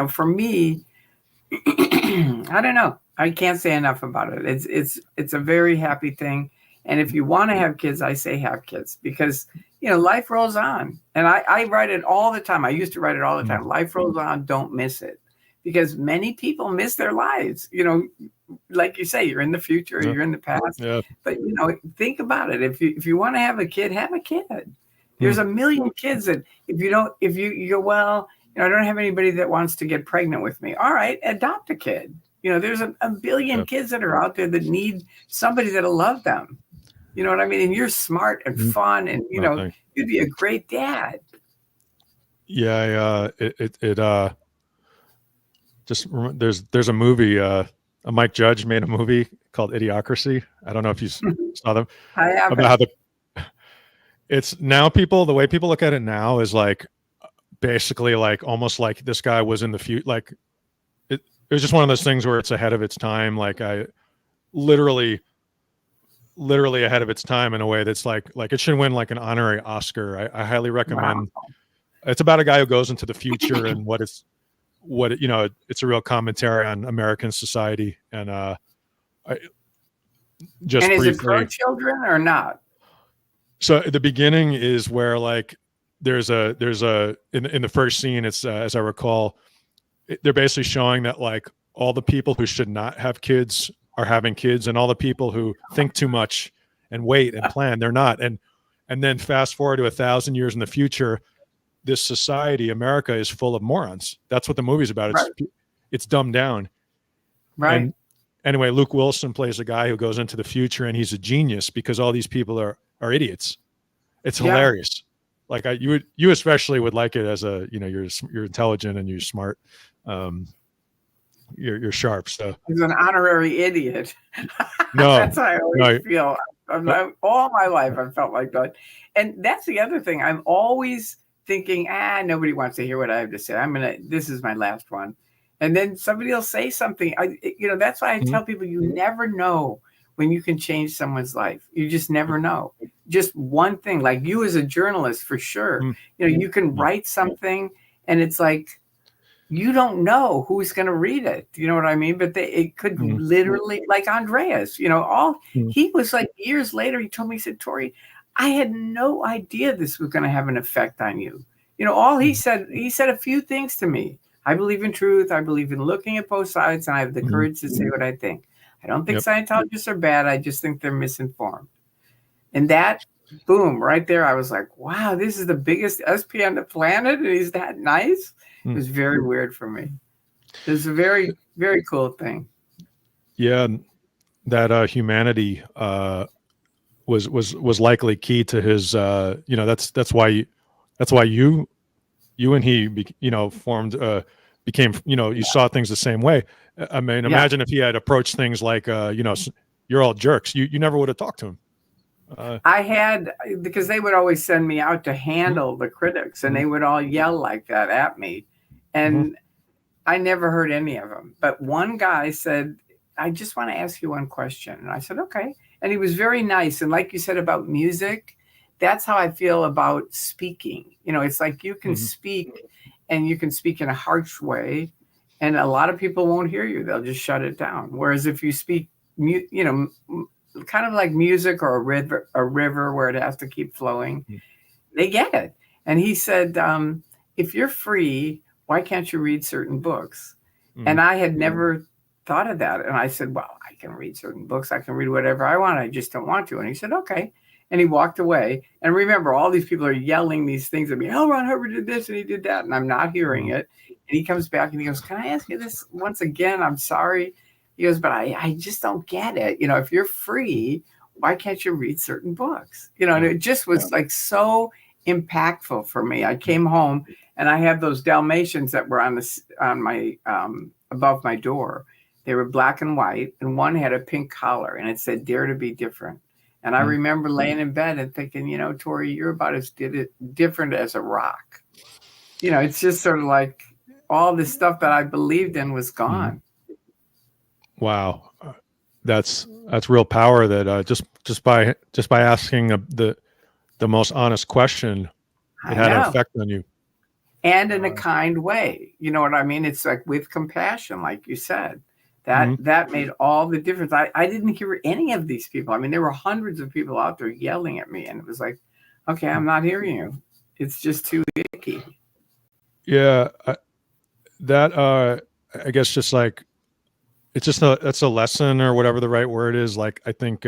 for me, I don't know. I can't say enough about it. It's a very happy thing. And if you want to have kids, I say have kids, because, life rolls on. And I write it all the time. I used to write it all the time. Life rolls on. Don't miss it. Because many people miss their lives. Like you say, you're in the future, or you're in the past. Yeah. But, think about it. If you want to have a kid, have a kid. There's a million kids that if you go, well, I don't have anybody that wants to get pregnant with me. All right, adopt a kid. There's a billion kids that are out there that need somebody that'll love them. You know what I mean? And you're smart and fun, and you'd be a great dad. Yeah, there's a movie. Mike Judge made a movie called Idiocracy. I don't know if you saw them. I have. About how it's now the way people look at it now is like basically like almost like this guy was in the future. Like it was just one of those things where it's ahead of its time. Like I literally ahead of its time in a way that's like it should win like an honorary Oscar. I highly recommend. Wow. It's about a guy who goes into the future and it's a real commentary on American society. And just and is briefly, it for children or not? So the beginning is where like there's a in the first scene, it's as I recall, they're basically showing that like all the people who should not have kids are having kids, and all the people who think too much and wait and plan, they're not. And then fast forward to 1,000 years in the future, this society, America, is full of morons. That's what the movie's about. It's dumbed down. Right. And anyway, Luke Wilson plays a guy who goes into the future, and he's a genius because all these people are idiots. It's hilarious. Like you especially would like it as you're intelligent and you're smart. You're sharp. So he's an honorary idiot. No, that's how I always feel. All my life, I felt like that. And that's the other thing. I'm always thinking, nobody wants to hear what I have to say. This is my last one. And then somebody will say something. That's why I tell people you never know when you can change someone's life. You just never know. Just one thing, like you as a journalist, for sure. You can write something and it's like, you don't know who's going to read it. You know what I mean? But it could literally, like Andreas, he was like years later, he told me, he said, Tori, I had no idea this was going to have an effect on you. All he said a few things to me. I believe in truth. I believe in looking at both sides, and I have the courage to say what I think. I don't think Scientologists are bad. I just think they're misinformed. And that, boom, right there, I was like, wow, this is the biggest SP on the planet, and he's that nice. It was very weird for me. It was a very, very cool thing. Yeah, that humanity was likely key to his. That's why you and he formed became you saw things the same way. I mean, imagine if he had approached things like you're all jerks. You never would have talked to him. I had, because they would always send me out to handle the critics, and they would all yell like that at me. And I never heard any of them. But one guy said, I just want to ask you one question. And I said, okay. And he was very nice. And like you said about music, that's how I feel about speaking. It's like you can speak, and you can speak in a harsh way, and a lot of people won't hear you. They'll just shut it down. Whereas if you speak, kind of like music or a river where it has to keep flowing, they get it. And he said, if you're free, why can't you read certain books? And I had never thought of that. And I said, well, I can read certain books. I can read whatever I want. I just don't want to. And he said, okay. And he walked away. And remember, all these people are yelling these things at me. L. Ron Hubbard did this and he did that. And I'm not hearing it. And he comes back and he goes, can I ask you this once again? I'm sorry. He goes, but I just don't get it. If you're free, why can't you read certain books? And it just was like so impactful for me. I came home and I had those Dalmatians that were on my above my door. They were black and white, and one had a pink collar, and it said "Dare to be different." And I remember laying in bed and thinking, Tori, you're about as different as a rock. It's just sort of like all this stuff that I believed in was gone. Wow, that's real power. That just by asking the most honest question, it had an effect on you, and in a kind way. You know what I mean? It's like with compassion, like you said. That made all the difference. I didn't hear any of these people. I mean, there were hundreds of people out there yelling at me, and it was like, okay, I'm not hearing you. It's just too icky. Yeah, I guess just like it's just that's a lesson or whatever the right word is. Like I think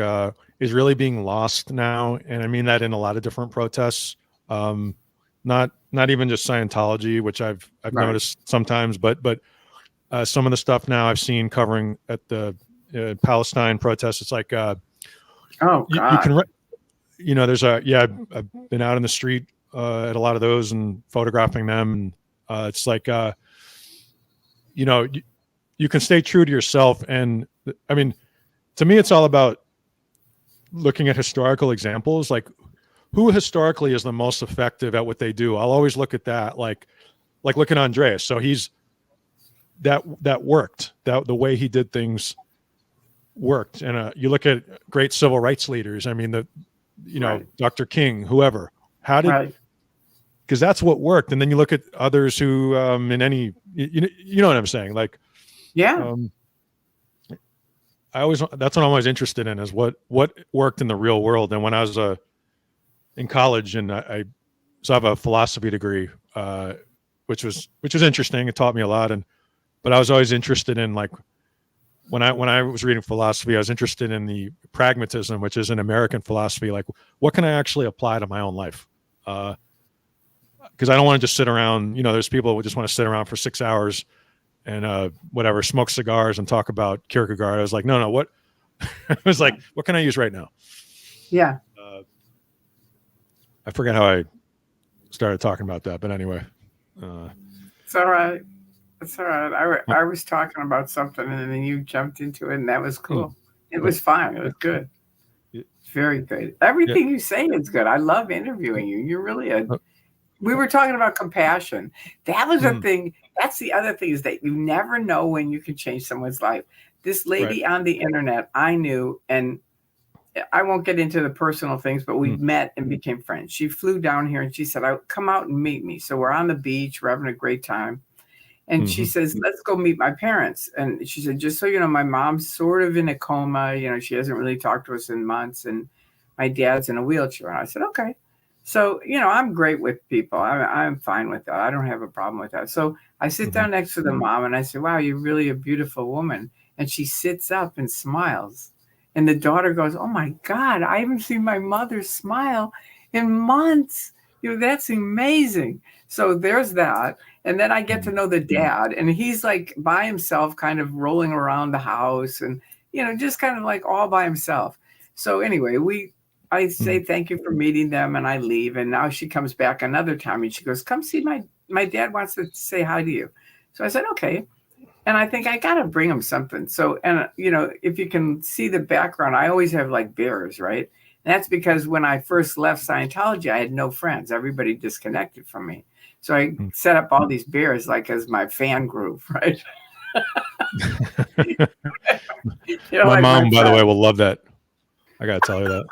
is really being lost now, and I mean that in a lot of different protests. Not even just Scientology, which I've noticed sometimes, but some of the stuff now I've seen covering at the Palestine protests. It's like, oh God, you can, there's I've been out in the street at a lot of those and photographing them, and it's like, you can stay true to yourself. And I mean, to me, it's all about looking at historical examples, like who historically is the most effective at what they do. I'll always look at that, like look at Andreas. So he's that worked. That the way he did things worked. And you look at great civil rights leaders. I mean, Dr. King, whoever. How did? Because that's what worked. And then you look at others who, in any, you know what I'm saying? Like, yeah. That's what I'm always interested in, is what worked in the real world. And when I was in college, and I have a philosophy degree, which was interesting. It taught me a lot. But I was always interested in, like, when I was reading philosophy, I was interested in the pragmatism, which is an American philosophy. Like, what can I actually apply to my own life? Because I don't want to just sit around. There's people who just want to sit around for 6 hours and whatever, smoke cigars and talk about Kierkegaard. I was like, no, what? I was like, what can I use right now? Yeah. I forget how I started talking about that, but anyway. It's all right. It's all right. I was talking about something, and then you jumped into it, and that was cool. It was fine. It was good. It's very good. Everything you say is good. I love interviewing you. You're really we were talking about compassion. That was a thing. That's the other thing, is that you never know when you can change someone's life. This lady on the internet, I knew, and I won't get into the personal things, but we met and became friends. She flew down here and she said, come out and meet me. So we're on the beach, we're having a great time. And she says, let's go meet my parents. And she said, just so you know, my mom's sort of in a coma. You know, she hasn't really talked to us in months. And my dad's in a wheelchair. And I said, okay. So, you know, I'm great with people. I'm fine with that. I don't have a problem with that. So I sit down next to the mom and I say, wow, you're really a beautiful woman. And she sits up and smiles. And the daughter goes, oh my God, I haven't seen my mother smile in months. You know, that's amazing. So there's that. And then I get to know the dad, and he's like by himself, kind of rolling around the house and, you know, just kind of like all by himself. So anyway, I say thank you for meeting them, and I leave. And now she comes back another time and she goes, come see my dad wants to say hi to you. So I said, okay. And I think I got to bring him something. So, and you know, if you can see the background, I always have like bears, right? And that's because when I first left Scientology, I had no friends. Everybody disconnected from me. So I set up all these bears like as my fan group, right? You know, my like mom, by the way, will love that. I got to tell her that.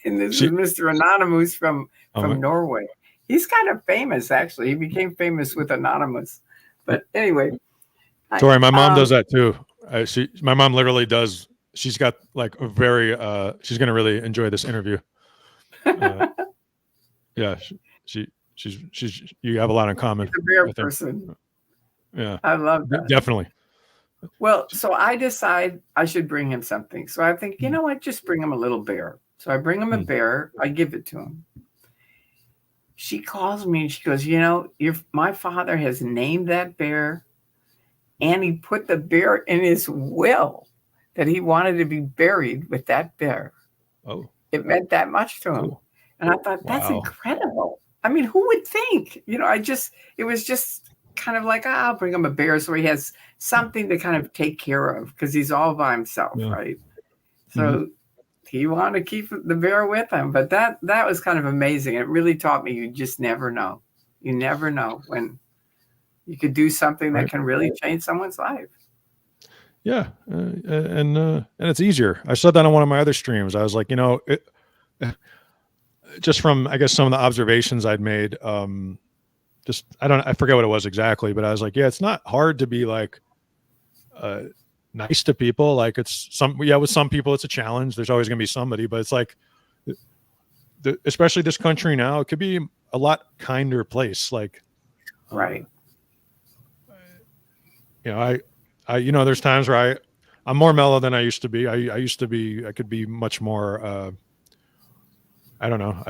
And this is Mr. Anonymous from Norway. He's kind of famous, actually. He became famous with Anonymous. But anyway. Tori, my mom does that too. My mom literally does. She's got like a very, she's going to really enjoy this interview. Yeah, you have a lot in common. She's a bear person. Yeah. I love that. Definitely. Well, so I decide I should bring him something. So I think, you know what, just bring him a little bear. So I bring him a bear. I give it to him. She calls me and she goes, you know, my father has named that bear, and he put the bear in his will that he wanted to be buried with that bear. Oh. It meant that much to him. Cool. And I thought, that's incredible. I mean, who would think? You know, it was just kind of like, I'll bring him a bear so he has something to kind of take care of, because he's all by himself, right? So he wanted to keep the bear with him. But that was kind of amazing. It really taught me you just never know. You never know when you could do something that can really change someone's life. Yeah. And it's easier. I said that on one of my other streams. I was like, you know, just from, I guess, some of the observations I'd made, I forget what it was exactly, but I was like, yeah, it's not hard to be like, nice to people. Like with some people, it's a challenge. There's always going to be somebody, but it's like, especially this country now, it could be a lot kinder place. Like, right. You know, you know, there's times where I'm more mellow than I used to be. I could be much more, I don't know,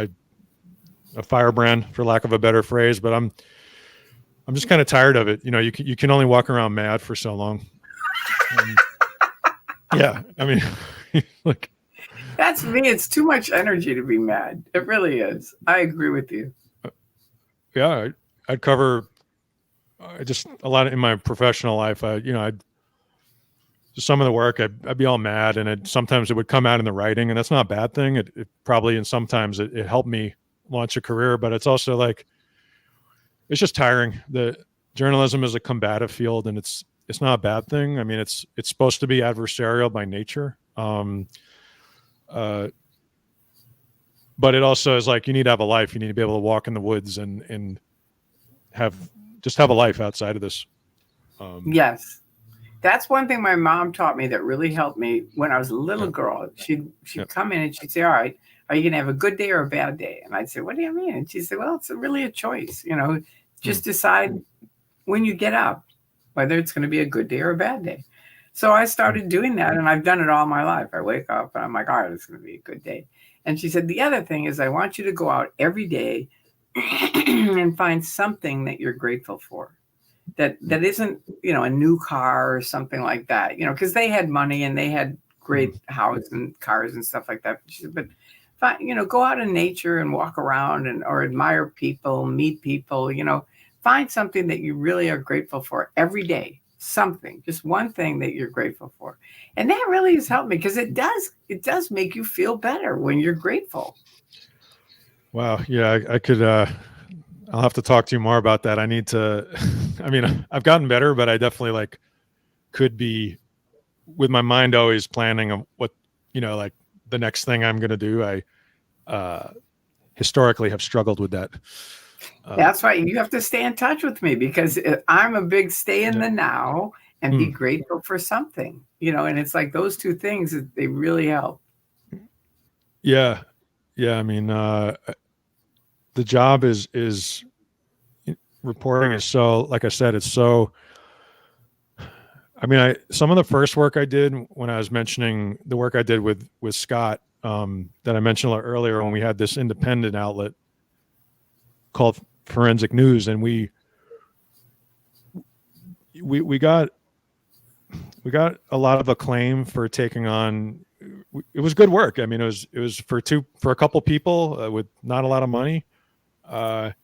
a firebrand, for lack of a better phrase, but I'm just kind of tired of it. You know, you can only walk around mad for so long. Yeah. I mean, look, that's me. It's too much energy to be mad. It really is. I agree with you. Yeah. I'd cover just a lot in my professional life. You know, just some of the work, I'd be all mad, and sometimes it would come out in the writing, and that's not a bad thing. It probably, and sometimes it helped me launch a career, but it's also like, it's just tiring. The journalism is a combative field, and it's not a bad thing. I mean, it's supposed to be adversarial by nature. But it also is like, you need to have a life. You need to be able to walk in the woods and have a life outside of this. Yes. That's one thing my mom taught me that really helped me when I was a little girl. She'd come in and she'd say, all right, are you going to have a good day or a bad day? And I'd say, what do you mean? And she'd say, well, it's really a choice. You know, just decide when you get up whether it's going to be a good day or a bad day. So I started doing that, and I've done it all my life. I wake up and I'm like, all right, it's going to be a good day. And she said, the other thing is, I want you to go out every day and find something that you're grateful for. That isn't, you know, a new car or something like that, you know, because they had money and they had great house and cars and stuff like that. She said, but you know, go out in nature and walk around or admire people, meet people, you know, find something that you really are grateful for every day. something, just one thing that you're grateful for. And that really has helped me, because it does make you feel better when you're grateful. Wow. Yeah, I could, I'll have to talk to you more about that. I need to, I mean, I've gotten better, but I definitely like could be with my mind always planning of what, like the next thing I'm going to do. I historically have struggled with that. That's why you have to stay in touch with me, because I'm a big stay in the now and be grateful for something, and it's like those two things, they really help. Yeah. Yeah. I mean, the job is reporting is so, like I said, it's so, I mean, some of the first work I did when I was mentioning the work I did with Scott, that I mentioned a little earlier, when we had this independent outlet called Forensic News, and we got a lot of acclaim for taking on. It was good work. I mean, it was for a couple people with not a lot of money, but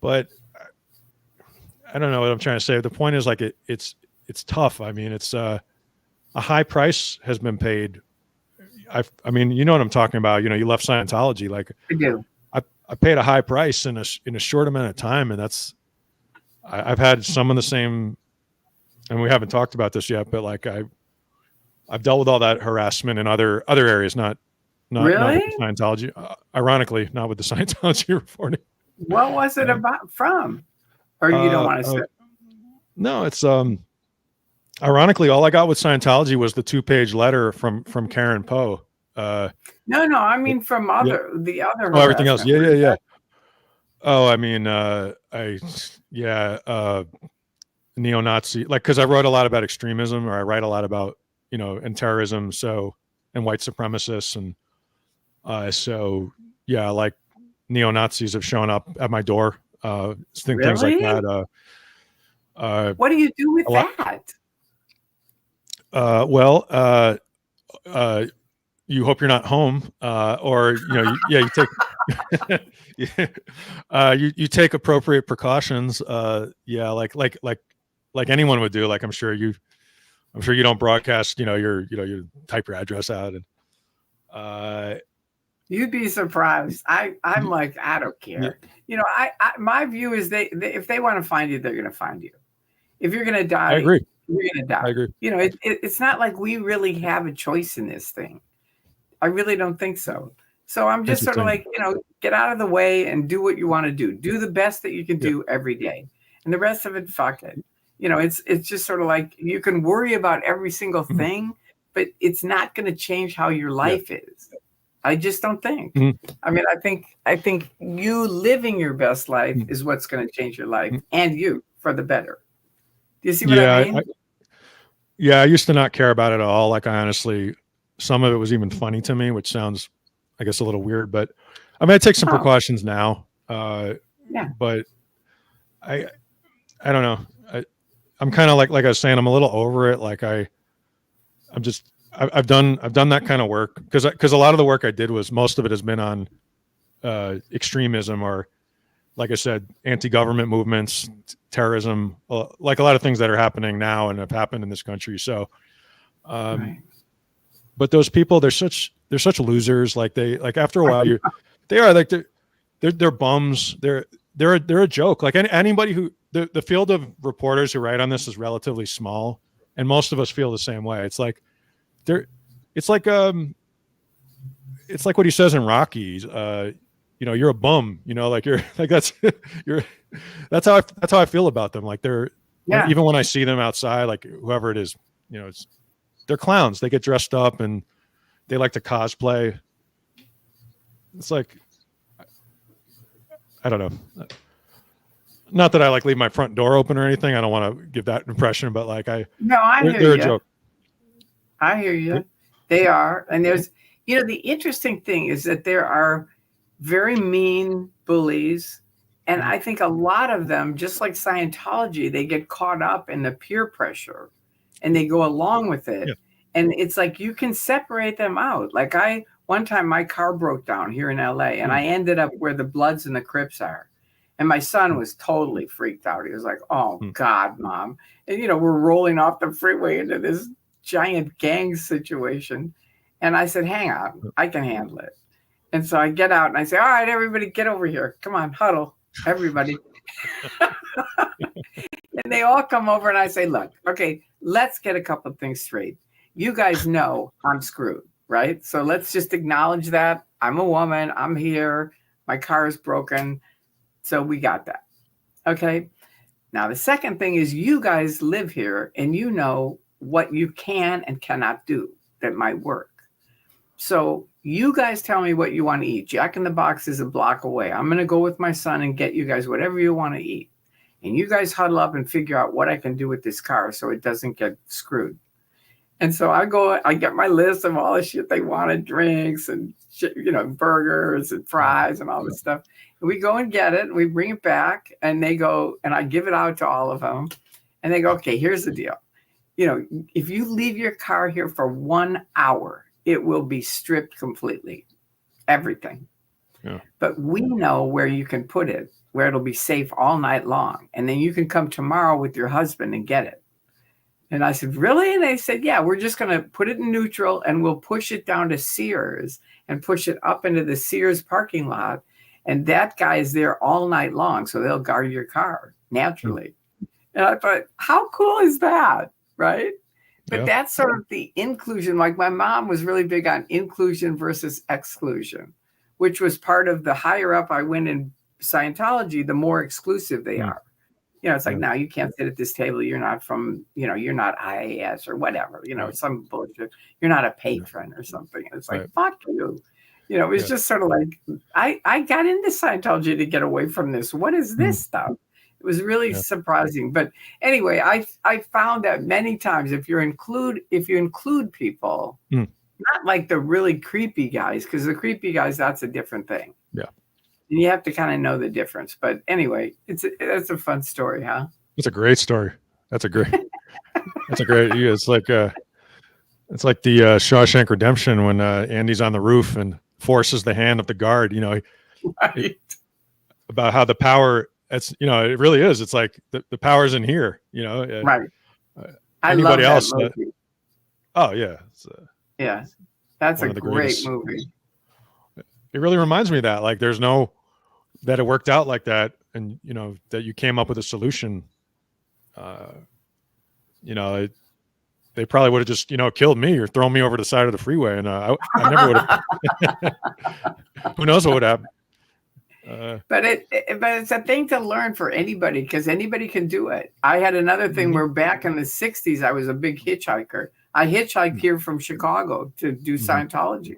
I don't know what I'm trying to say. The point is, like, it's tough. I mean, it's a high price has been paid. I mean, you know what I'm talking about. You left Scientology. Like, I do. I paid a high price in a short amount of time, and I've had some of the same, and we haven't talked about this yet, but like I've dealt with all that harassment in other areas, not Really? with Scientology. Ironically, not with the Scientology reporting. What was it about from? Or you don't want to say? No, it's ironically, all I got with Scientology was the 2-page letter from Karen Poe. No, I mean from the other. Oh, everything else. Yeah. Oh, I mean, neo-Nazi, like, because I wrote a lot about extremism, or I write a lot about, and terrorism, and white supremacists, and so yeah, like neo-Nazis have shown up at my door, things like that. What do you do with that? Well, you hope you're not home, or you take you take appropriate precautions. Like anyone would do. Like I'm sure you don't broadcast. You type your address out, and you'd be surprised. I'm like, I don't care. I my view is they if they want to find you, they're going to find you. If you're going to die, I agree. You're going to die. I agree. It's not like we really have a choice in this thing. I really don't think so. So I'm just sort of like, get out of the way and do what you want to do. Do the best that you can do every day. And the rest of it, fuck it. It's just sort of like, you can worry about every single thing, but it's not going to change how your life is. I just don't think. I mean, I think you living your best life is what's going to change your life, and you for the better. Do you see what I mean? I used to not care about it at all. Like, I honestly, some of it was even funny to me, which sounds, I guess, a little weird, but I mean, I take some precautions now. But I don't know. I'm kind of like I was saying, I'm a little over it. Like I've done that kind of work because a lot of the work I did most of it has been on extremism, or, like I said, anti-government movements, terrorism, like a lot of things that are happening now and have happened in this country. So, but those people, they're such losers. Like after a while, they're bums. They're a joke. Like anybody who the field of reporters who write on this is relatively small, and most of us feel the same way. It's like it's like what he says in Rocky. You're a bum. Like you're like that's how I feel about them. Like even when I see them outside, like whoever it is, they're clowns. They get dressed up and they like to cosplay. It's like, I don't know. Not that I like leave my front door open or anything. I don't want to give that impression, but like they're a joke. I hear you. They are. And there's, the interesting thing is that there are very mean bullies. And I think a lot of them, just like Scientology, they get caught up in the peer pressure and they go along with it. Yeah. And it's like, you can separate them out. Like one time my car broke down here in LA and I ended up where the Bloods and the Crips are. And my son was totally freaked out. He was like, oh, God, Mom. And, we're rolling off the freeway into this giant gang situation. And I said, hang on, I can handle it. And so I get out and I say, all right, everybody get over here. Come on, huddle, everybody. And they all come over and I say, look, okay, let's get a couple of things straight. You guys know I'm screwed, right? So let's just acknowledge that. I'm a woman. I'm here. My car is broken. So we got that. Okay. Now, the second thing is you guys live here and you know what you can and cannot do that might work. So you guys tell me what you want to eat. Jack in the Box is a block away. I'm going to go with my son and get you guys whatever you want to eat. And you guys huddle up and figure out what I can do with this car so it doesn't get screwed. And so I get my list of all the shit they wanted, drinks and shit, burgers and fries and all this stuff. And we go and get it. And we bring it back and they go, and I give it out to all of them. And they go, okay, here's the deal. If you leave your car here for 1 hour, it will be stripped completely, everything. Yeah. But we know where you can put it, where it'll be safe all night long. And then you can come tomorrow with your husband and get it. And I said, really? And they said, yeah, we're just going to put it in neutral and we'll push it down to Sears and push it up into the Sears parking lot. And that guy is there all night long. So they'll guard your car naturally. And I thought, how cool is that? Right. But that's sort of the inclusion. Like my mom was really big on inclusion versus exclusion, which was part of the higher up I went in Scientology, the more exclusive they are. It's like, now you can't sit at this table. You're not from, you're not IAS or whatever, some bullshit. You're not a patron or something. And it's like, fuck you. It was just sort of like, I got into Scientology to get away from this. What is this stuff? It was really surprising. But anyway, I found that many times if you include people, not like the really creepy guys, because the creepy guys, that's a different thing. Yeah. And you have to kind of know the difference. But anyway, it's a fun story, huh? It's a great story. It's like the Shawshank Redemption when Andy's on the roof and forces the hand of the guard, right. About how the power, it's, it really is. It's like the power's in here, right. I anybody love that else. movie. Oh yeah. Yeah. That's a great movie. It really reminds me of that. Like that it worked out like that. And, that you came up with a solution. They probably would have just, killed me or thrown me over the side of the freeway. And I never would have, who knows what would happen. But it's a thing to learn for anybody because anybody can do it. I had another thing where back in the 60s, I was a big hitchhiker. I hitchhiked here from Chicago to do Scientology.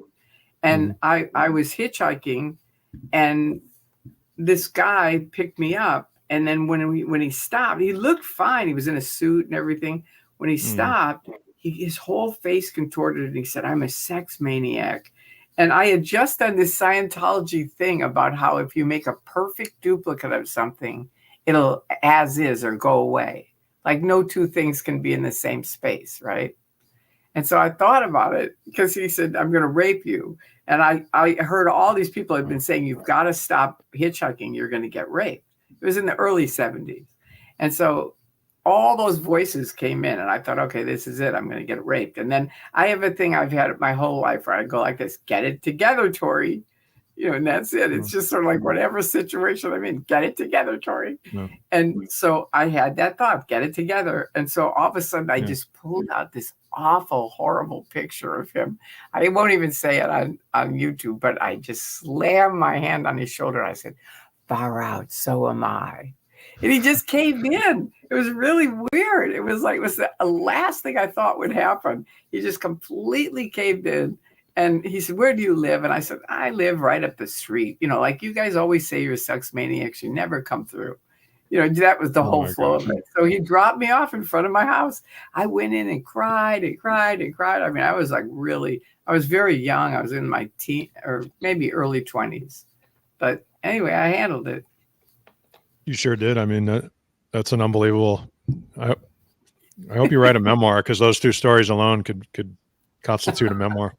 And I was hitchhiking and this guy picked me up. And then when he stopped, he looked fine. He was in a suit and everything. When he stopped, his whole face contorted and he said, I'm a sex maniac. And I had just done this Scientology thing about how if you make a perfect duplicate of something, it'll as is or go away. Like no two things can be in the same space, right? And so I thought about it because he said, I'm going to rape you. And I heard all these people had been saying, you've got to stop hitchhiking. You're going to get raped. It was in the early 70s. And so all those voices came in and I thought, okay, this is it. I'm going to get raped. And then I have a thing I've had my whole life where I go like this, get it together, Tori. And that's it. It's just sort of like whatever situation I'm in, get it together, Tori. And so I had that thought, get it together. And so all of a sudden I just pulled out this awful, horrible picture of him. I won't even say it on YouTube, but I just slammed my hand on his shoulder. I said, far out, so am I. And he just caved in. It was really weird. It was the last thing I thought would happen. He just completely caved in. And he said, where do you live? And I said, I live right up the street. Like you guys always say you're sex maniacs. You never come through. That was the whole flow of it. So he dropped me off in front of my house. I went in and cried and cried and cried. I mean, I was I was very young. I was in my teen or maybe early 20s. But anyway, I handled it. You sure did. I mean, that's an unbelievable. I hope you write a memoir because those two stories alone could constitute a memoir.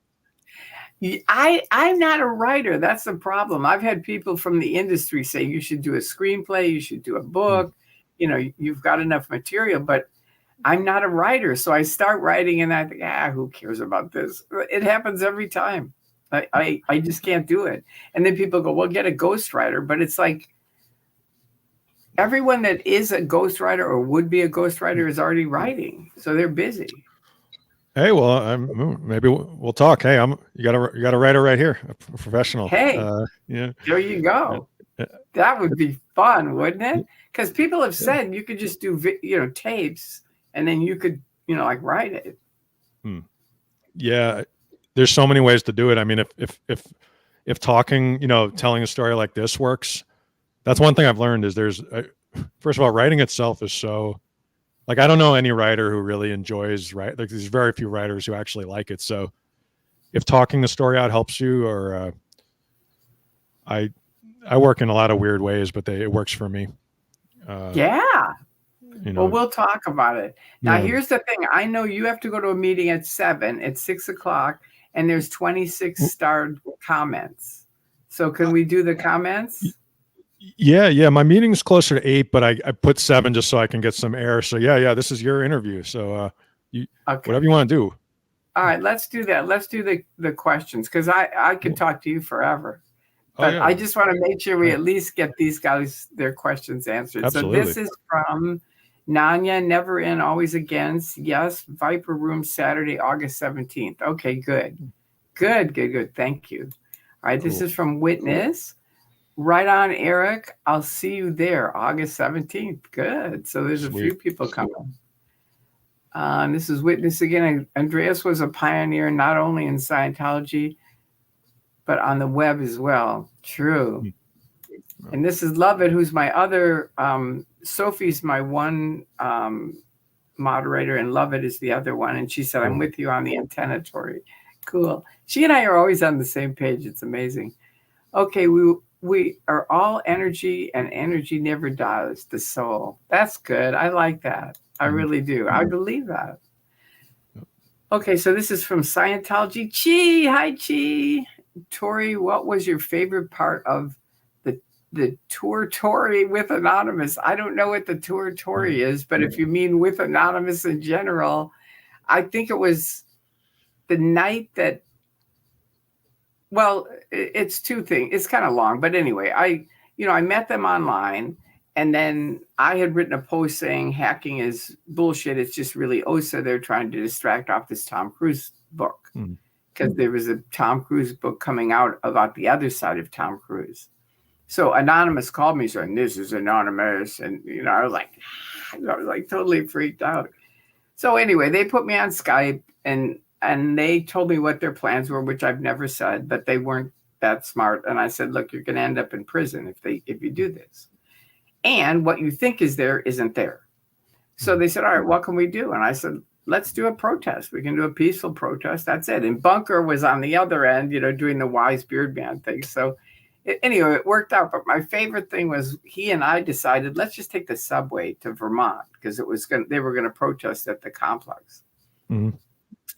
I'm not a writer. That's the problem. I've had people from the industry say you should do a screenplay, you should do a book, you've got enough material, but I'm not a writer. So I start writing and I think, who cares about this? It happens every time. I just can't do it. And then people go, well, get a ghostwriter. But it's like everyone that is a ghostwriter or would be a ghostwriter is already writing. So they're busy. Hey, well, maybe we'll talk. Hey, you got a writer right here, a professional. Hey, yeah, there you go. Yeah. That would be fun, wouldn't it? Because people have said you could just do tapes, and then you could like write it. Yeah, there's so many ways to do it. I mean, if talking, telling a story like this works, that's one thing I've learned is first of all, writing itself is so. Like, I don't know any writer who really enjoys Like, there's very few writers who actually like it. So if talking the story out helps you, or I work in a lot of weird ways, but it works for me. Well, we'll talk about it. Now, here's the thing. I know you have to go to a meeting at 7, at 6 o'clock, and there's 26 starred comments. So can we do the comments? Yeah. My meeting's closer to 8, but I put 7 just so I can get some air. So yeah, this is your interview. So whatever you want to do. All right, let's do that. Let's do the questions, because I could talk to you forever. But I just want to make sure we at least get these guys their questions answered. Absolutely. So this is from Nanya, never in, always against. Yes, Viper Room, Saturday, August 17th. Okay, good. Thank you. All right, This is from Witness. Right on, Eric. I'll see you there, August 17th. Good. So there's a few people coming. This is Witness again. Andreas was a pioneer not only in Scientology, but on the web as well. True. And this is Lovett, who's my other, Sophie's my one moderator, and Lovett is the other one. And she said, I'm with you on the antenna, Tori. Cool. She and I are always on the same page. It's amazing. Okay, we are all energy, and energy never dies, the soul. That's good. I like that. I really do. I believe that. Okay, so this is from Scientology. Chi, hi Chi. Tori, what was your favorite part of the tour Tori with Anonymous? I don't know what the tour Tori is, but if you mean with Anonymous in general, I think it was the night that, well, it's two things. It's kind of long, but anyway, I met them online, and then I had written a post saying hacking is bullshit. It's just really OSA. They're trying to distract off this Tom Cruise book, because there was a Tom Cruise book coming out about the other side of Tom Cruise. So Anonymous called me saying, this is Anonymous. And, I was like totally freaked out. So anyway, they put me on Skype, and they told me what their plans were, which I've never said, but they weren't that smart. And I said, look, you're going to end up in prison if you do this. And what you think is there isn't there. So they said, all right, what can we do? And I said, let's do a protest. We can do a peaceful protest. That's it. And Bunker was on the other end, doing the wise beard man thing. So anyway, it worked out. But my favorite thing was he and I decided, let's just take the subway to Vermont, because they were going to protest at the complex. Mm-hmm.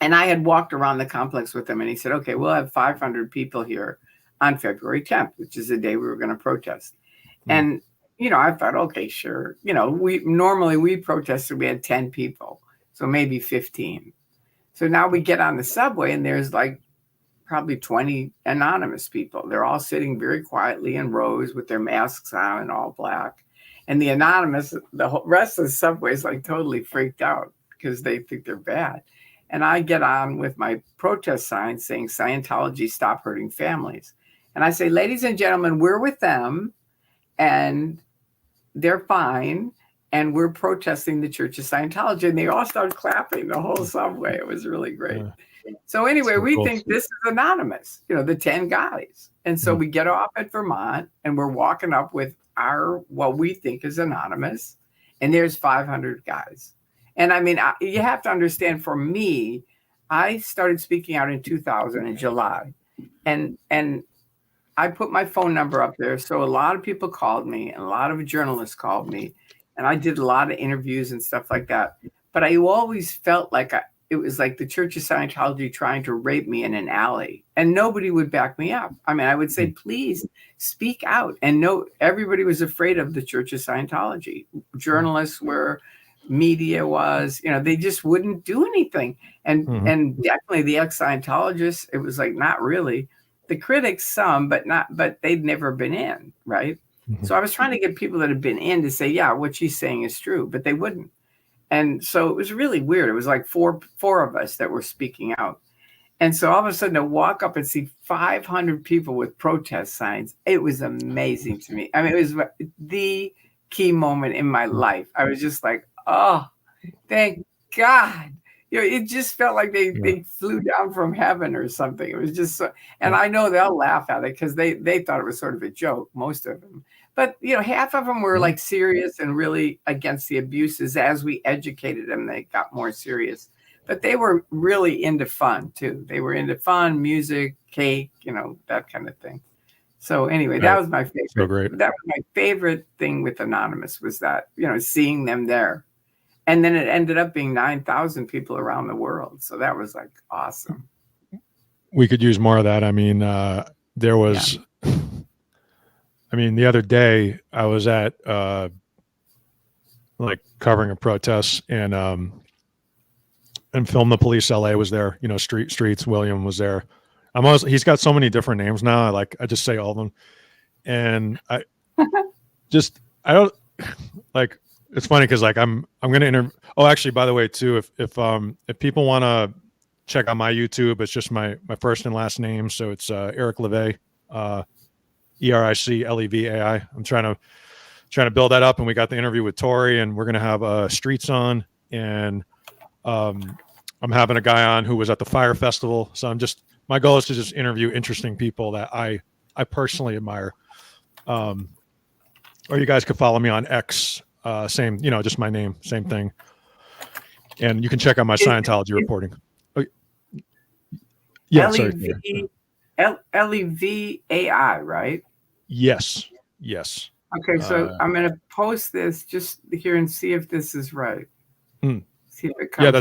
And I had walked around the complex with him, and he said, okay, we'll have 500 people here on February 10th, which is the day we were going to protest. Mm-hmm. And, I thought, okay, sure. We protested, we had 10 people, so maybe 15. So now we get on the subway, and there's like probably 20 anonymous people. They're all sitting very quietly in rows with their masks on and all black. And the anonymous, the rest of the subway is like totally freaked out because they think they're bad. And I get on with my protest sign saying, Scientology, stop hurting families. And I say, ladies and gentlemen, we're with them, and they're fine, and we're protesting the Church of Scientology. And they all started clapping the whole subway. It was really great. So anyway, we think this is anonymous, the 10 guys. And so we get off at Vermont, and we're walking up with what we think is anonymous, and there's 500 guys. And I mean, you have to understand, for me, I started speaking out in 2000 in July, and I put my phone number up there. So a lot of people called me, and a lot of journalists called me, and I did a lot of interviews and stuff like that. But I always felt like it was like the Church of Scientology trying to rape me in an alley, and nobody would back me up. I mean, I would say, please speak out. And no, everybody was afraid of the Church of Scientology. Journalists were, media was, they just wouldn't do anything. And definitely the ex-Scientologists, it was like, not really. The critics, some, but they'd never been in, right? So I was trying to get people that had been in to say, yeah, what she's saying is true, but they wouldn't. And so it was really weird. It was like four of us that were speaking out. And so all of a sudden to walk up and see 500 people with protest signs, it was amazing to me. I mean, it was the key moment in my life. I was just like, oh, thank God. It just felt like they flew down from heaven or something. It was just so, and I know they'll laugh at it because they thought it was sort of a joke, most of them. But, half of them were like serious and really against the abuses. As we educated them, they got more serious. But they were really into fun, too. They were into fun, music, cake, that kind of thing. So anyway, that was my favorite. So great. That was my favorite thing with Anonymous was that, seeing them there. And then it ended up being 9,000 people around the world. So that was like awesome. We could use more of that. I mean, there was, the other day I was at like covering a protest and Film the Police LA was there, Streets, William was there. He's got so many different names now. I just say all of them. And I don't like, it's funny because I'm going to interview. Oh, actually, by the way, too, if people want to check out my YouTube, it's just my first and last name. So it's Eric Levai, EricLevai. I'm trying to build that up, and we got the interview with Tori, and we're going to have Streets on, and I'm having a guy on who was at the Fire Festival. So my goal is to just interview interesting people that I personally admire. Or you guys could follow me on X. Same, just my name, same thing. And you can check out my Scientology reporting. Oh, yeah, Levai, right? Yes. Okay, so I'm going to post this just here and see if this is right. See if it comes up.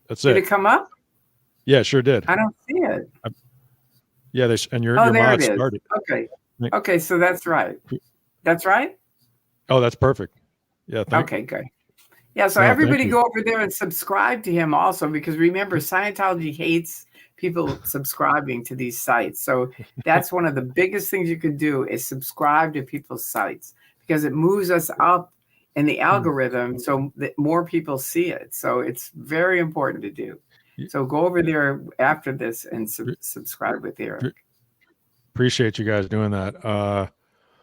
That's it. Did it come up? Yeah, sure did. I don't see it. And your mod started. Okay, so that's right. That's right? Oh, that's perfect. Yeah. Okay, good. Yeah, so everybody go over there and subscribe to him also, because remember, Scientology hates people subscribing to these sites. So that's one of the biggest things you could do is subscribe to people's sites, because it moves us up in the algorithm so that more people see it. So it's very important to do. So go over there after this and subscribe with Eric. Appreciate you guys doing that.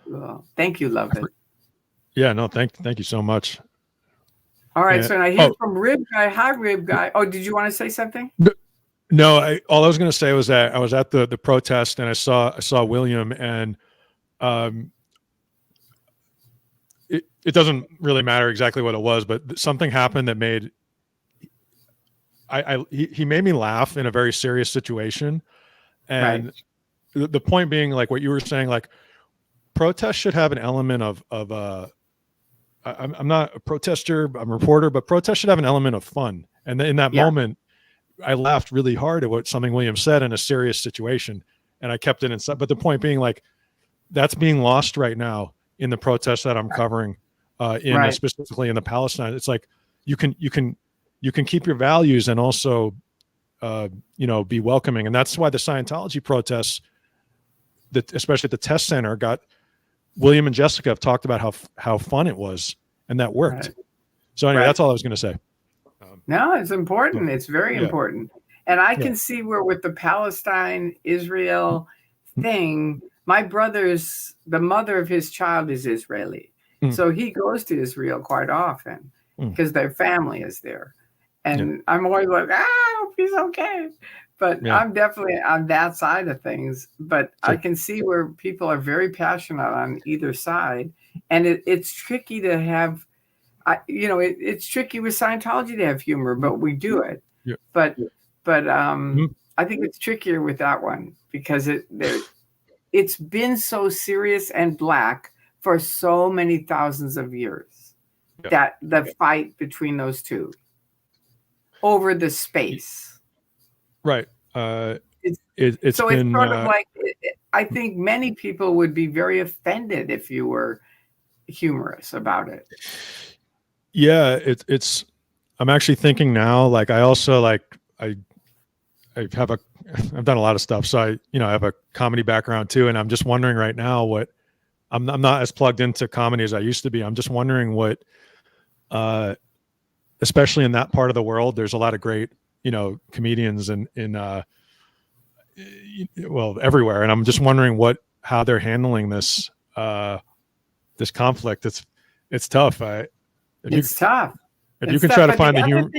Well, thank you, love it. Yeah, no, thank you so much. All right, so now here's from Rib Guy. Hi, Rib Guy. Oh, did you want to say something? No, all I was going to say was that I was at the protest and I saw William, and it doesn't really matter exactly what it was, but something happened that made he made me laugh in a very serious situation, and the point being, like what you were saying, like protests should have an element of I'm not a protester, I'm a reporter, but protests should have an element of fun. And in that moment, I laughed really hard at something William said in a serious situation, and I kept it inside. But the point being, like, that's being lost right now in the protests that I'm covering, specifically in the Palestine. It's like you can keep your values and also be welcoming, and that's why the Scientology protests, especially at the test center, got William and Jessica have talked about how fun it was, and that worked. So anyway, that's all I was going to say. No, it's important. It's very important. And I can see where with the Palestine-Israel thing, my brother's, the mother of his child is Israeli. So he goes to Israel quite often because their family is there. And I'm always like, I hope he's okay. But I'm definitely on that side of things. But I can see where people are very passionate on either side. And it's tricky to have, it's tricky with Scientology to have humor, but we do it. Yeah. But I think it's trickier with that one because it's been so serious and black for so many thousands of years, that the fight between those two. over the space. Right. It's so been it's sort of like, I think many people would be very offended if you were humorous about it. Yeah, it's I'm actually thinking now, like I also like I've done a lot of stuff. So I have a comedy background too. And I'm just wondering right now I'm not as plugged into comedy as I used to be. I'm just wondering what, especially in that part of the world, there's a lot of great, comedians well, everywhere. And I'm just wondering how they're handling this conflict. It's tough. It's tough. If you can try to find the humor.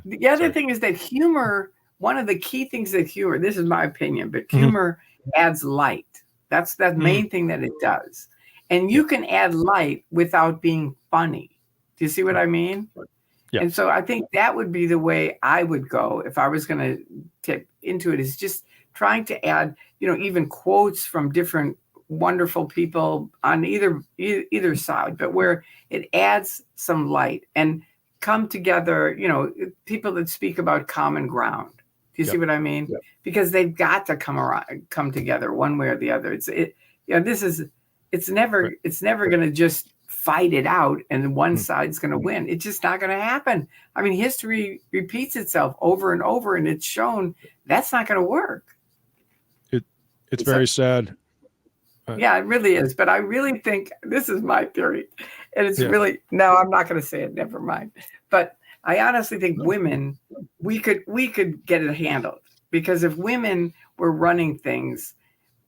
The other thing is that humor, one of the key things that humor, this is my opinion, but humor adds light. That's the main thing that it does. And you can add light without being funny. Do you see what I mean? Yeah. And so I think that would be the way I would go if I was going to tip into it, is just trying to add, even quotes from different wonderful people on either side, but where it adds some light and come together, people that speak about common ground. Do you see what I mean? Yep. Because they've got to come together one way or the other. It's never going to just fight it out and one side's going to win. It's just not going to happen. I mean, history repeats itself over and over, and it's shown that's not going to work. It's very sad. Yeah, it really is. But I really think, this is my theory, and it's really, no, I'm not going to say it. Never mind. But I honestly think women, we could get it handled, because if women were running things,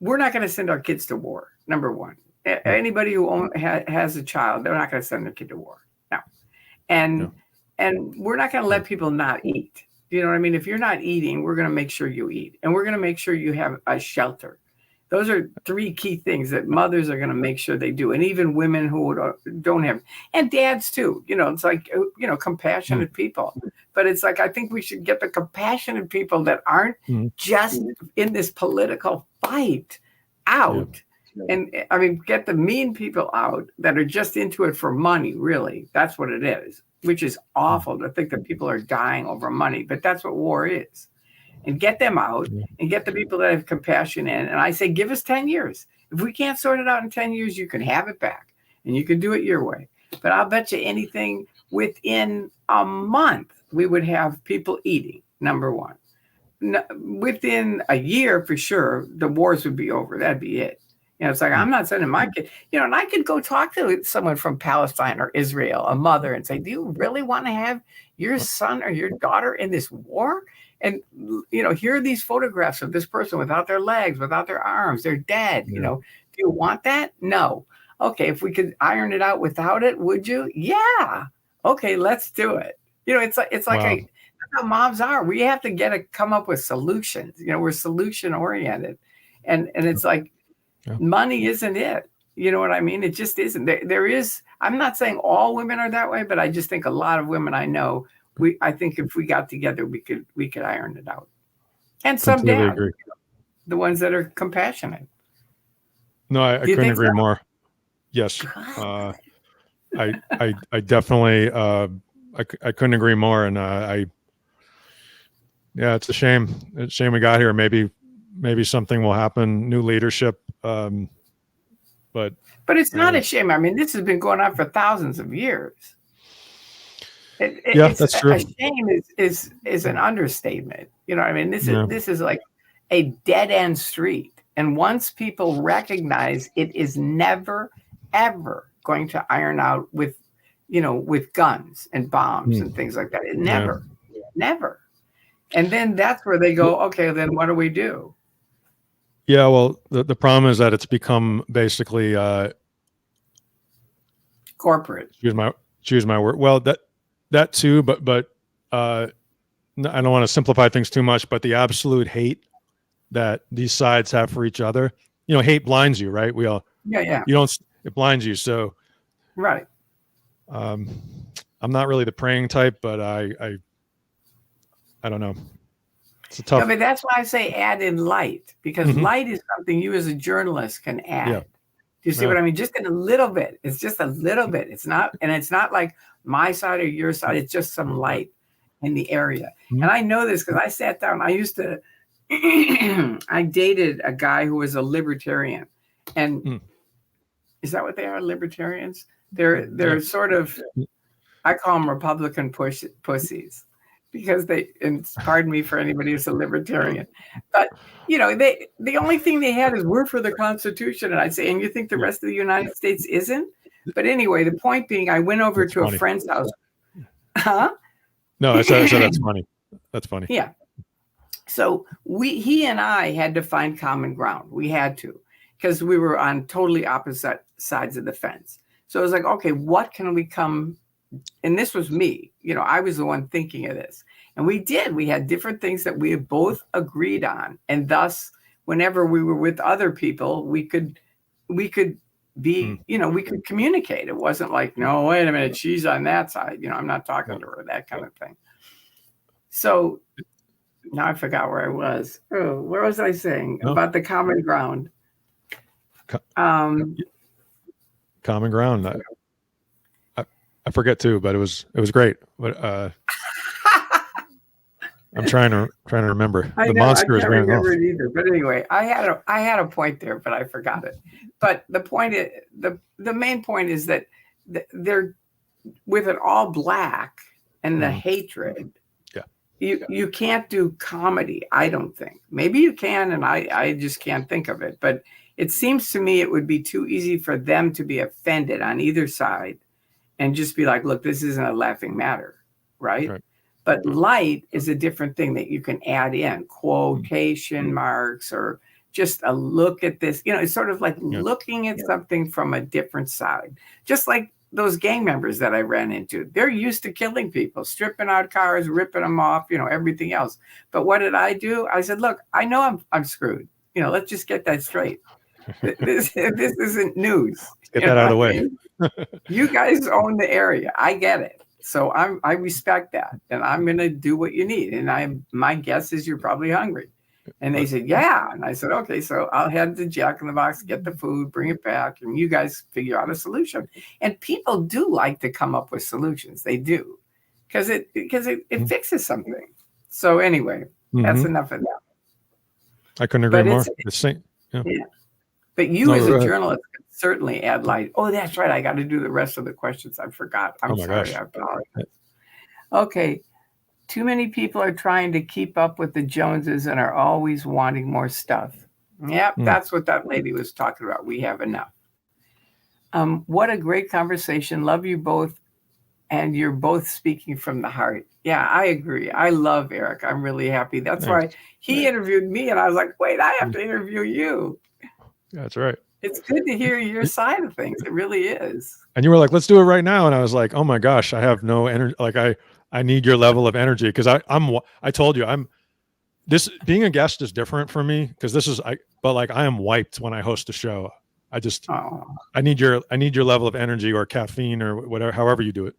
we're not going to send our kids to war. Number one, anybody who has a child, they're not going to send their kid to war. No. And we're not going to let people not eat. Do you know what I mean? If you're not eating, we're going to make sure you eat, and we're going to make sure you have a shelter. Those are three key things that mothers are going to make sure they do. And even women who don't have, and dads too, it's like, compassionate people. But it's like, I think we should get the compassionate people that aren't just in this political fight out. Yeah. And I mean, get the mean people out that are just into it for money, really. That's what it is, which is awful to think that people are dying over money, but that's what war is. And get them out and get the people that have compassion in. And I say, give us 10 years. If we can't sort it out in 10 years, you can have it back and you can do it your way. But I'll bet you anything, within a month, we would have people eating, number one. Within a year, for sure, the wars would be over. That'd be it. It's like, I'm not sending my kid, and I could go talk to someone from Palestine or Israel, a mother, and say, do you really want to have your son or your daughter in this war? And, here are these photographs of this person without their legs, without their arms, they're dead. Do you want that? No. Okay. If we could iron it out without it, would you? Yeah. Okay. Let's do it. It's like, that's how moms are. We have to come up with solutions. We're solution oriented, and it's like, money isn't it. You know what I mean? It just isn't. There is, I'm not saying all women are that way, but I just think a lot of women I know, I think if we got together, we could iron it out. And some dads, the ones that are compassionate. No, I couldn't agree more. Yes. I definitely, I couldn't agree more. And it's a shame. It's a shame we got here. Maybe something will happen, new leadership. But it's not a shame. I mean, this has been going on for thousands of years. That's true. A shame is an understatement. You know what I mean? This is like a dead end street. And once people recognize it is never, ever going to iron out with guns and bombs and things like that. It never. And then that's where they go, okay, then what do we do? Yeah, well, the problem is that it's become basically corporate. Choose my word. Well, that too, but I don't want to simplify things too much, but the absolute hate that these sides have for each other, hate blinds you, right? It blinds you. So, right. I'm not really the praying type, but I don't know. It's a tough. I mean, that's why I say add in light, because light is something you as a journalist can add. Yeah. Do you see what I mean? Just in a little bit. It's just a little bit. It's not like my side or your side. It's just some light. in the area. Mhm. And I know this because I sat down. I used to, I dated a guy who was a libertarian. And is that what they are, libertarians? They're sort of, I call them Republican pussies because they, and pardon me for anybody who's a libertarian, but the only thing they had is we're for the Constitution. And I say, and you think the rest of the United States isn't? But anyway, the point being, I went over to a friend's house. Huh? No, I said that's funny. That's funny. Yeah. So he and I had to find common ground. We had to, because we were on totally opposite sides of the fence. So it was like, okay, what can we come? And this was me, I was the one thinking of this. And we had different things that we both agreed on. And thus, whenever we were with other people, we could be, we could communicate. It wasn't like, no, wait a minute, she's on that side. I'm not talking to her, that kind of thing. So now I forgot where I was. Oh, where was I saying about the common ground? Common ground. I forget too, but it was great. But I'm trying to remember. The monster is wearing off. It either. But anyway, I had a point there, but I forgot it. But the point is, the main point is that they're with it all black and the hatred. Yeah, you can't do comedy. I don't think. Maybe you can, and I just can't think of it. But it seems to me it would be too easy for them to be offended on either side. And just be like, look, this isn't a laughing matter, right? But light is a different thing that you can add in quotation marks or just a look at this. It's sort of like looking at something from a different side. Just like those gang members that I ran into. They're used to killing people, stripping out cars, ripping them off, everything else. But what did I do? I said, look, I know I'm screwed. Let's just get that straight. This isn't news. Get that out of the way. You guys own the area. I get it. So I respect that. And I'm going to do what you need. And my guess is you're probably hungry. And they said, yeah. And I said, okay, so I'll head to Jack in the Box, get the food, bring it back, and you guys figure out a solution. And people do like to come up with solutions. They do. Because it fixes something. So anyway, that's enough of that. I couldn't agree more. Yeah. But you as a journalist can certainly add light. Oh, that's right. I got to do the rest of the questions. I forgot. I'm sorry. I apologize. Okay. Too many people are trying to keep up with the Joneses and are always wanting more stuff. Yep, that's what that lady was talking about. We have enough. What a great conversation. Love you both. And you're both speaking from the heart. Yeah, I agree. I love Eric. I'm really happy. That's why he interviewed me. And I was like, wait, I have to interview you. That's right. It's good to hear your side of things. It really is. And you were like, let's do it right now. And I was like, oh my gosh, I have no energy. Like I need your level of energy. Cause I told you being a guest is different for me. Cause but I am wiped when I host a show. I need your level of energy or caffeine or whatever, however you do it.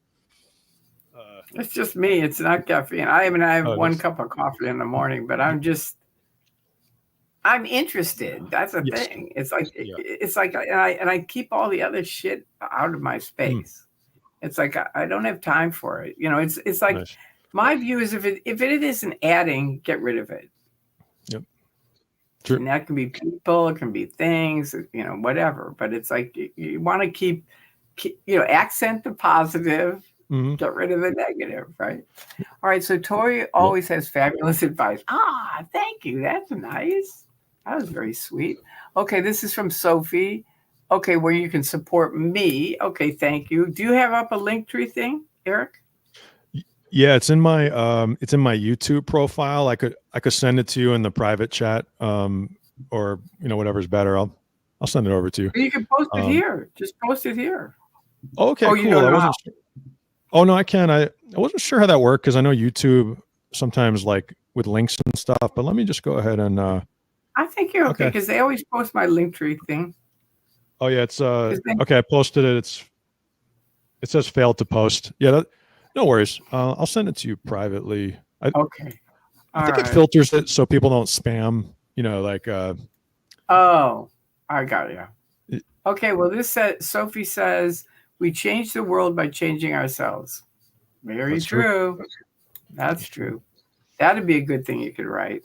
It's just me. It's not caffeine. I have one cup of coffee in the morning, but I'm interested. That's the thing. It's like, and I keep all the other shit out of my space. It's like, I don't have time for it. It's like, my view is if it isn't adding, get rid of it. Yep. True. And that can be people, it can be things, whatever. But it's like, you want to keep accent the positive, get rid of the negative, right? All right. So Tori always has fabulous advice. Thank you. That's nice. That was very sweet. Okay, this is from Sophie. Okay, where you can support me. Okay, thank you. Do you have up a Linktree thing, Eric? Yeah, it's in my YouTube profile. I could send it to you in the private chat, or whatever's better. I'll send it over to you. You can post it here. Just post it here. Okay, cool. You don't know how. Oh no, I can. I wasn't sure how that worked because I know YouTube sometimes like with links and stuff. But let me just go ahead and. I think you're okay because they always post my Linktree thing. Oh yeah, it's okay. I posted it. It says failed to post. Yeah, no worries. I'll send it to you privately. Okay. I think it filters it so people don't spam. Oh, I got you. Okay. Well, Sophie says we change the world by changing ourselves. Very true. That's true. That'd be a good thing you could write.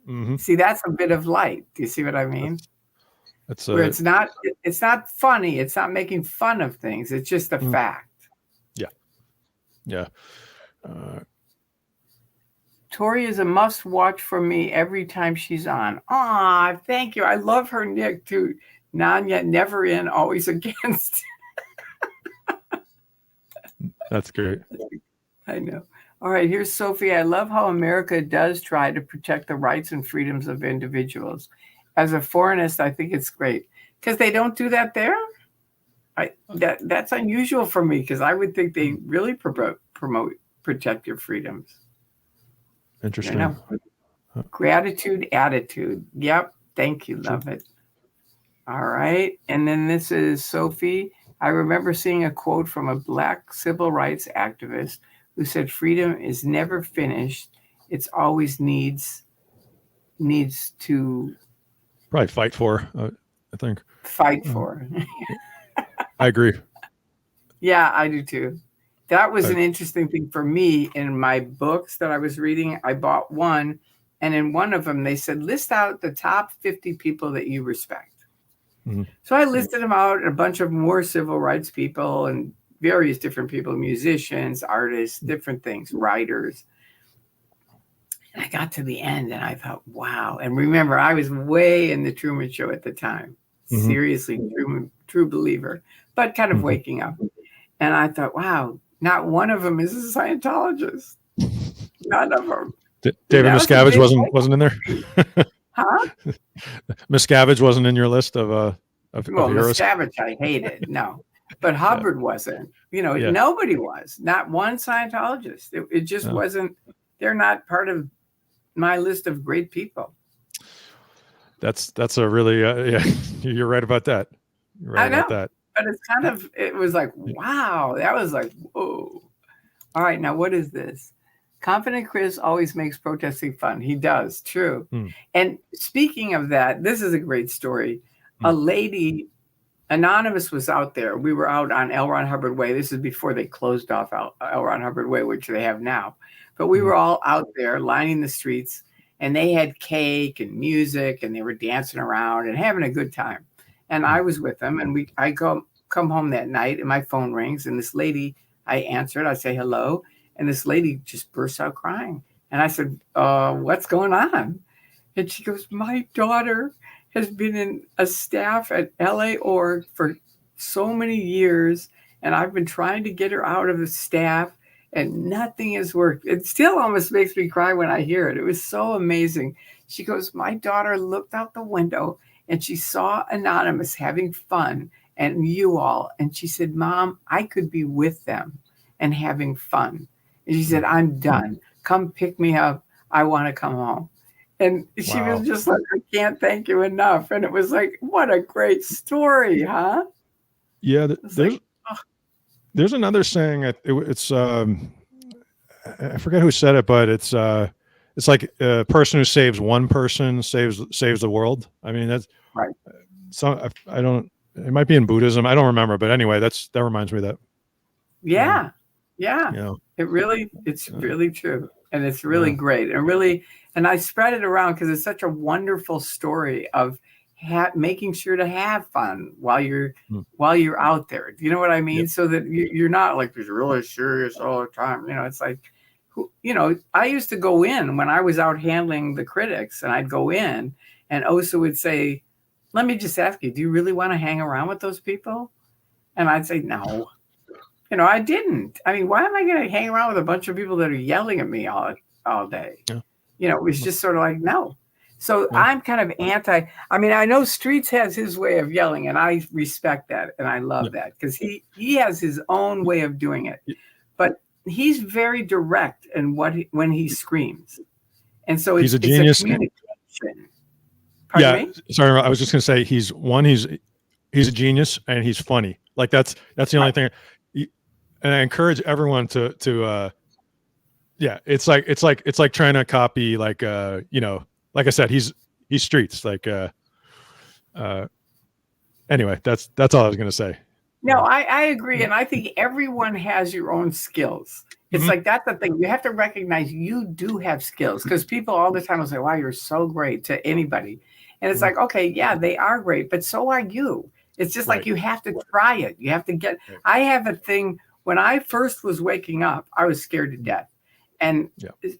Mm-hmm. See, that's a bit of light. Do you see what I mean? That's Where it's not funny. It's not making fun of things. It's just a fact. Yeah. Yeah. Tori is a must watch for me every time she's on. Ah, thank you. I love her Nick too. Nanya, never in, always against. That's great. I know. All right, here's Sophie. I love how America does try to protect the rights and freedoms of individuals. As a foreignist, I think it's great because they don't do that there. That's unusual for me because I would think they really protect your freedoms. Interesting. You know? Gratitude attitude. Yep. Thank you. Love it. All right. And then this is Sophie. I remember seeing a quote from a Black civil rights activist who said, freedom is never finished. It's always needs to probably fight for, I think. Fight for. I agree. Yeah, I do too. That was an interesting thing for me in my books that I was reading. I bought one, and in one of them, they said, list out the top 50 people that you respect. Mm-hmm. So I listed them out, and a bunch of more civil rights people and various different people, musicians, artists, different things, writers. And I got to the end, and I thought, wow. And remember, I was way in the Truman Show at the time. Mm-hmm. Seriously, true believer, but kind of waking up. And I thought, wow. Not one of them is a Scientologist. None of them. David Miscavige wasn't in there. Huh? Miscavige wasn't in your list of heroes. Miscavige I hated. No, but Hubbard wasn't. You know, nobody was. Not one Scientologist. It just wasn't. They're not part of my list of great people. That's a really You're right about that. You're right about that. But it's kind of, it was like, wow, that was like, whoa. All right, now what is this? Confident Chris always makes protesting fun. He does, true. And speaking of that, this is a great story. A lady, Anonymous was out there. We were out on L. Ron Hubbard Way. This is before they closed off L. Ron Hubbard Way, which they have now. But we were all out there lining the streets, and they had cake and music, and they were dancing around and having a good time. And I was with them, and I come home that night, and my phone rings, and this lady, I answered, I say hello, and this lady just bursts out crying. And I said, what's going on? And she goes, my daughter has been in a staff at LA Org for so many years, and I've been trying to get her out of the staff, and nothing has worked. It still almost makes me cry when I hear it. It was so amazing. She goes, my daughter looked out the window, and she saw Anonymous having fun and you all. And she said, Mom, I could be with them and having fun. And she said, I'm done. Come pick me up. I want to come home. And she was just like, I can't thank you enough. And it was like, what a great story, huh? Yeah. There's another saying. It's I forget who said it, but it's like a person who saves one person saves the world. I mean, that's right. So I don't. It might be in Buddhism. I don't remember, but anyway, that reminds me of that. Yeah. It's really true, and it's really great, and I spread it around because it's such a wonderful story of making sure to have fun while you're out there. Do you know what I mean? Yep. So that you're not like just really serious all the time. You know, it's like, I used to go in when I was out handling the critics, and I'd go in, and Osa would say, let me just ask you, do you really want to hang around with those people? And I'd say, no. I didn't. I mean, why am I going to hang around with a bunch of people that are yelling at me all day? Yeah. It was just sort of like, no. So I'm kind of I know Streets has his way of yelling, and I respect that, and I love that because he has his own way of doing it. But he's very direct in when he screams. And so he's a genius. Communication. Pardon me? Sorry, I was just going to say he's a genius, and he's funny. Like that's the only thing. And I encourage everyone to it's like trying to copy like I said, he's Streets, like anyway, that's all I was going to say. No, I agree. And I think everyone has your own skills. It's like, that's the thing. You have to recognize you do have skills, because people all the time will say, wow, you're so great, to anybody. And it's like, okay, yeah, they are great, but so are you. It's just like, you have to try it. You have to get, I have a thing. When I first was waking up, I was scared to death. And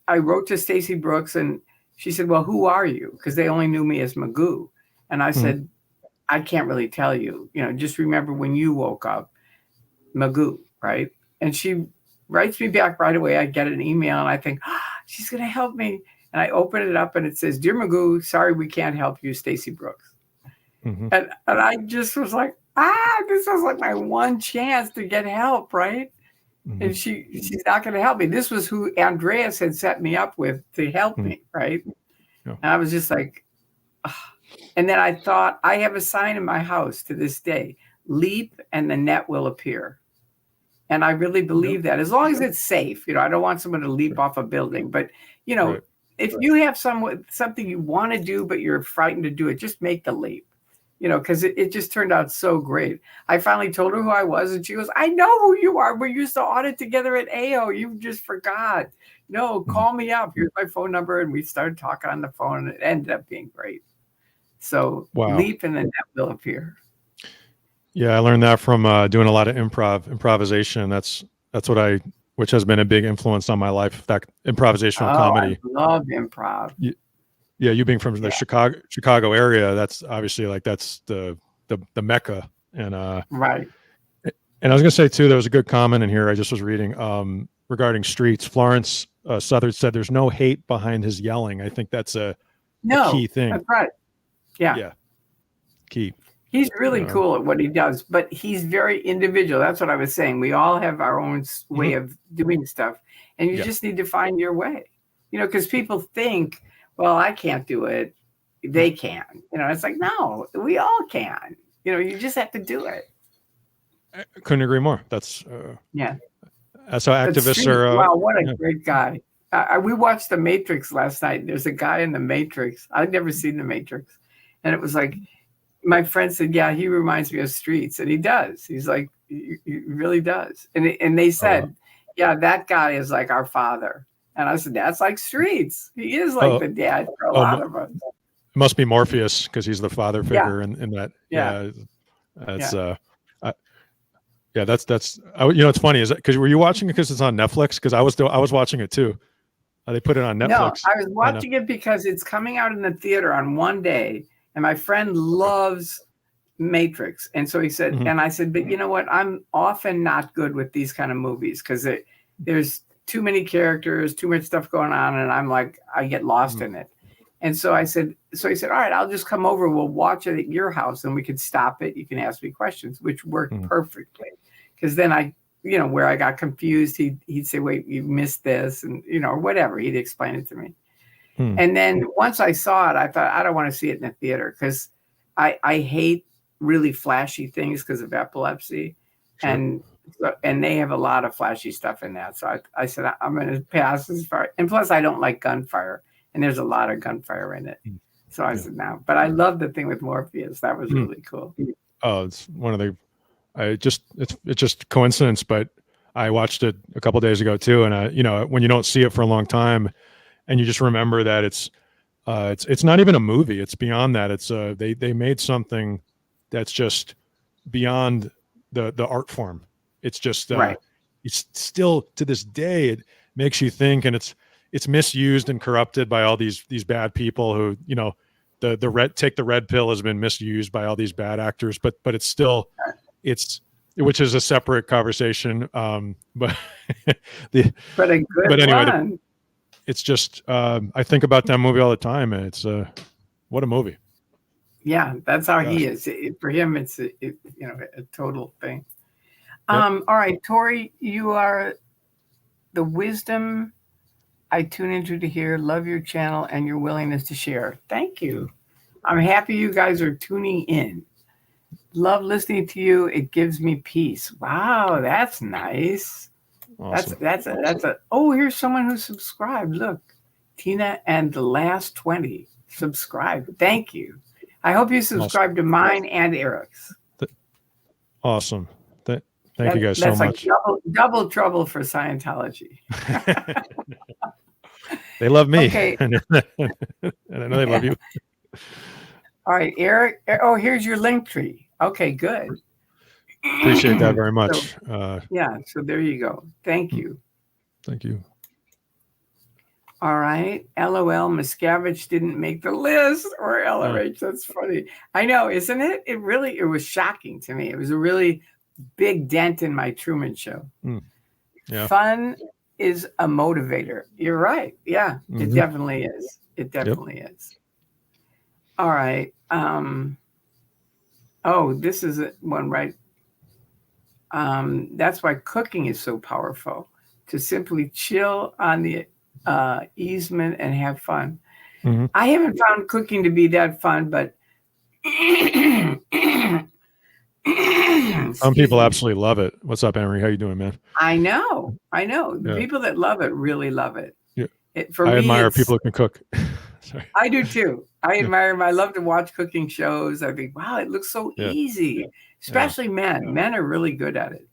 I wrote to Stacey Brooks, and she said, well, who are you? Because they only knew me as Magoo. And I said, I can't really tell you, just remember when you woke up, Magoo, right? And she writes me back right away. I get an email and I think, she's going to help me. And I open it up and it says, dear Magoo, sorry, we can't help you, Stacey Brooks. And I just was like, this was like my one chance to get help, right? And she's not going to help me. This was who Andreas had set me up with to help me, right? And I was just like, and then I thought, I have a sign in my house to this day, leap and the net will appear. And I really believe that, as long as it's safe. I don't want someone to leap off a building, but if you have something you want to do, but you're frightened to do it, just make the leap, because it just turned out so great. I finally told her who I was, and she goes, I know who you are. We used to audit together at AO. You just forgot. No, call me up. Here's my phone number. And we started talking on the phone, and it ended up being great. So leap and the net will appear. Yeah, I learned that from doing a lot of improvisation. That's which has been a big influence on my life. That improvisational comedy. I love improv. Yeah, you being from the Chicago area, that's obviously that's the mecca. And right. And I was gonna say too, there was a good comment in here I just was reading regarding streets. Florence Southard said, "There's no hate behind his yelling." I think that's a key thing. That's right. Yeah. Key. He's really cool at what he does, but he's very individual. That's what I was saying. We all have our own way of doing stuff, and you just need to find your way. Because people think, well, I can't do it. They can. It's like, no, we all can. You just have to do it. I couldn't agree more. That's That's how activists are. Wow, what a great guy. We watched The Matrix last night. There's a guy in The Matrix. I'd never seen The Matrix. And it was like, my friend said, yeah, he reminds me of Streets. And he does. He's like, he really does. And they said, yeah, that guy is like our father. And I said, that's like Streets. He is like the dad for a lot of us. It must be Morpheus, because he's the father figure in that. That's that's it's funny, is it because were you watching it because it's on Netflix? Because I was watching it too. They put it on Netflix. No, I was watching it because it's coming out in the theater on one day, and my friend loves Matrix, and so he said, and I said, but you know what? I'm often not good with these kind of movies because there's too many characters, too much stuff going on, and I'm like, I get lost in it. And so he said, all right, I'll just come over. We'll watch it at your house, and we could stop it. You can ask me questions, which worked perfectly. Because then where I got confused, he'd say, wait, you missed this, and or whatever. He'd explain it to me. And then once I saw it, I thought, I don't want to see it in the theater because I hate really flashy things because of epilepsy, and they have a lot of flashy stuff in that. So I said, I'm going to pass as far. And plus, I don't like gunfire, and there's a lot of gunfire in it. So I said, no. But I love the thing with Morpheus. That was really cool. Oh, it's one of the. It's just coincidence, but I watched it a couple of days ago too. And when you don't see it for a long time, and you just remember that it's not even a movie. It's beyond that. It's they made something that's just beyond the art form. It's just it's still to this day it makes you think, and it's misused and corrupted by all these bad people who the red pill has been misused by all these bad actors, but it's still. Which is a separate conversation. But anyway, it's just, I think about that movie all the time, and it's what a movie. Yeah. That's how he is. For him, it's a total thing. All right, Tori, you are the wisdom I tune into to hear, love your channel and your willingness to share. Thank you. I'm happy you guys are tuning in. Love listening to you. It gives me peace. Wow, that's nice. Awesome. That's a. Oh, here's someone who subscribed. Look, Tina and the last 20 subscribed. Thank you. I hope you subscribe to mine and Eric's. Awesome. Thank you guys so much. Like double trouble for Scientology. They love me. Okay. And I know they love you. All right, Eric. Oh, here's your link tree. Okay, good. Appreciate that very much. Yeah, so there you go. Thank you. Thank you. All right. LOL, Miscavige didn't make the list, or LRH. That's funny. I know, isn't it? It was shocking to me. It was a really big dent in my Truman Show. Yeah. Fun is a motivator. You're right. Yeah, it definitely is. It definitely is. All right. Oh, this is one, right? That's why cooking is so powerful, to simply chill on the easement and have fun. I haven't found cooking to be that fun, but some people absolutely love it. What's up, Henry? How you doing, man? I know. The people that love it really love it. Yeah. I admire people who can cook. I do too. I admire them. I love to watch cooking shows. I think, wow, it looks so easy, especially men. Men are really good at it.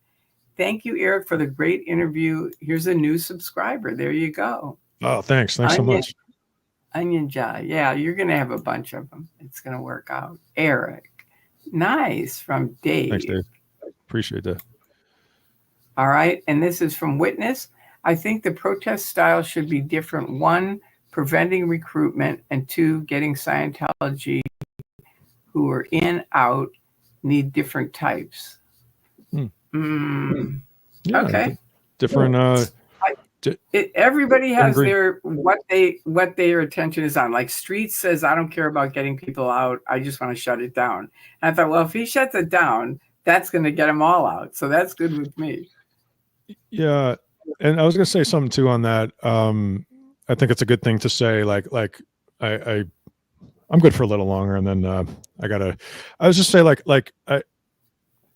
Thank you, Eric, for the great interview. Here's a new subscriber. There you go. Oh, thanks. Thanks so much. Onion Jai. Yeah, you're going to have a bunch of them. It's going to work out. Eric. Nice. From Dave. Thanks, Dave. Appreciate that. All right. And this is from Witness. I think the protest style should be different. 1, preventing recruitment, and 2, getting Scientology who are in, out, need different types. Yeah, okay. Different. Everybody has what their attention is on. Like Street says, I don't care about getting people out. I just want to shut it down. And I thought, well, if he shuts it down, that's going to get them all out. So that's good with me. Yeah. And I was going to say something too on that. I think it's a good thing to say, I'm good for a little longer. And then I was just say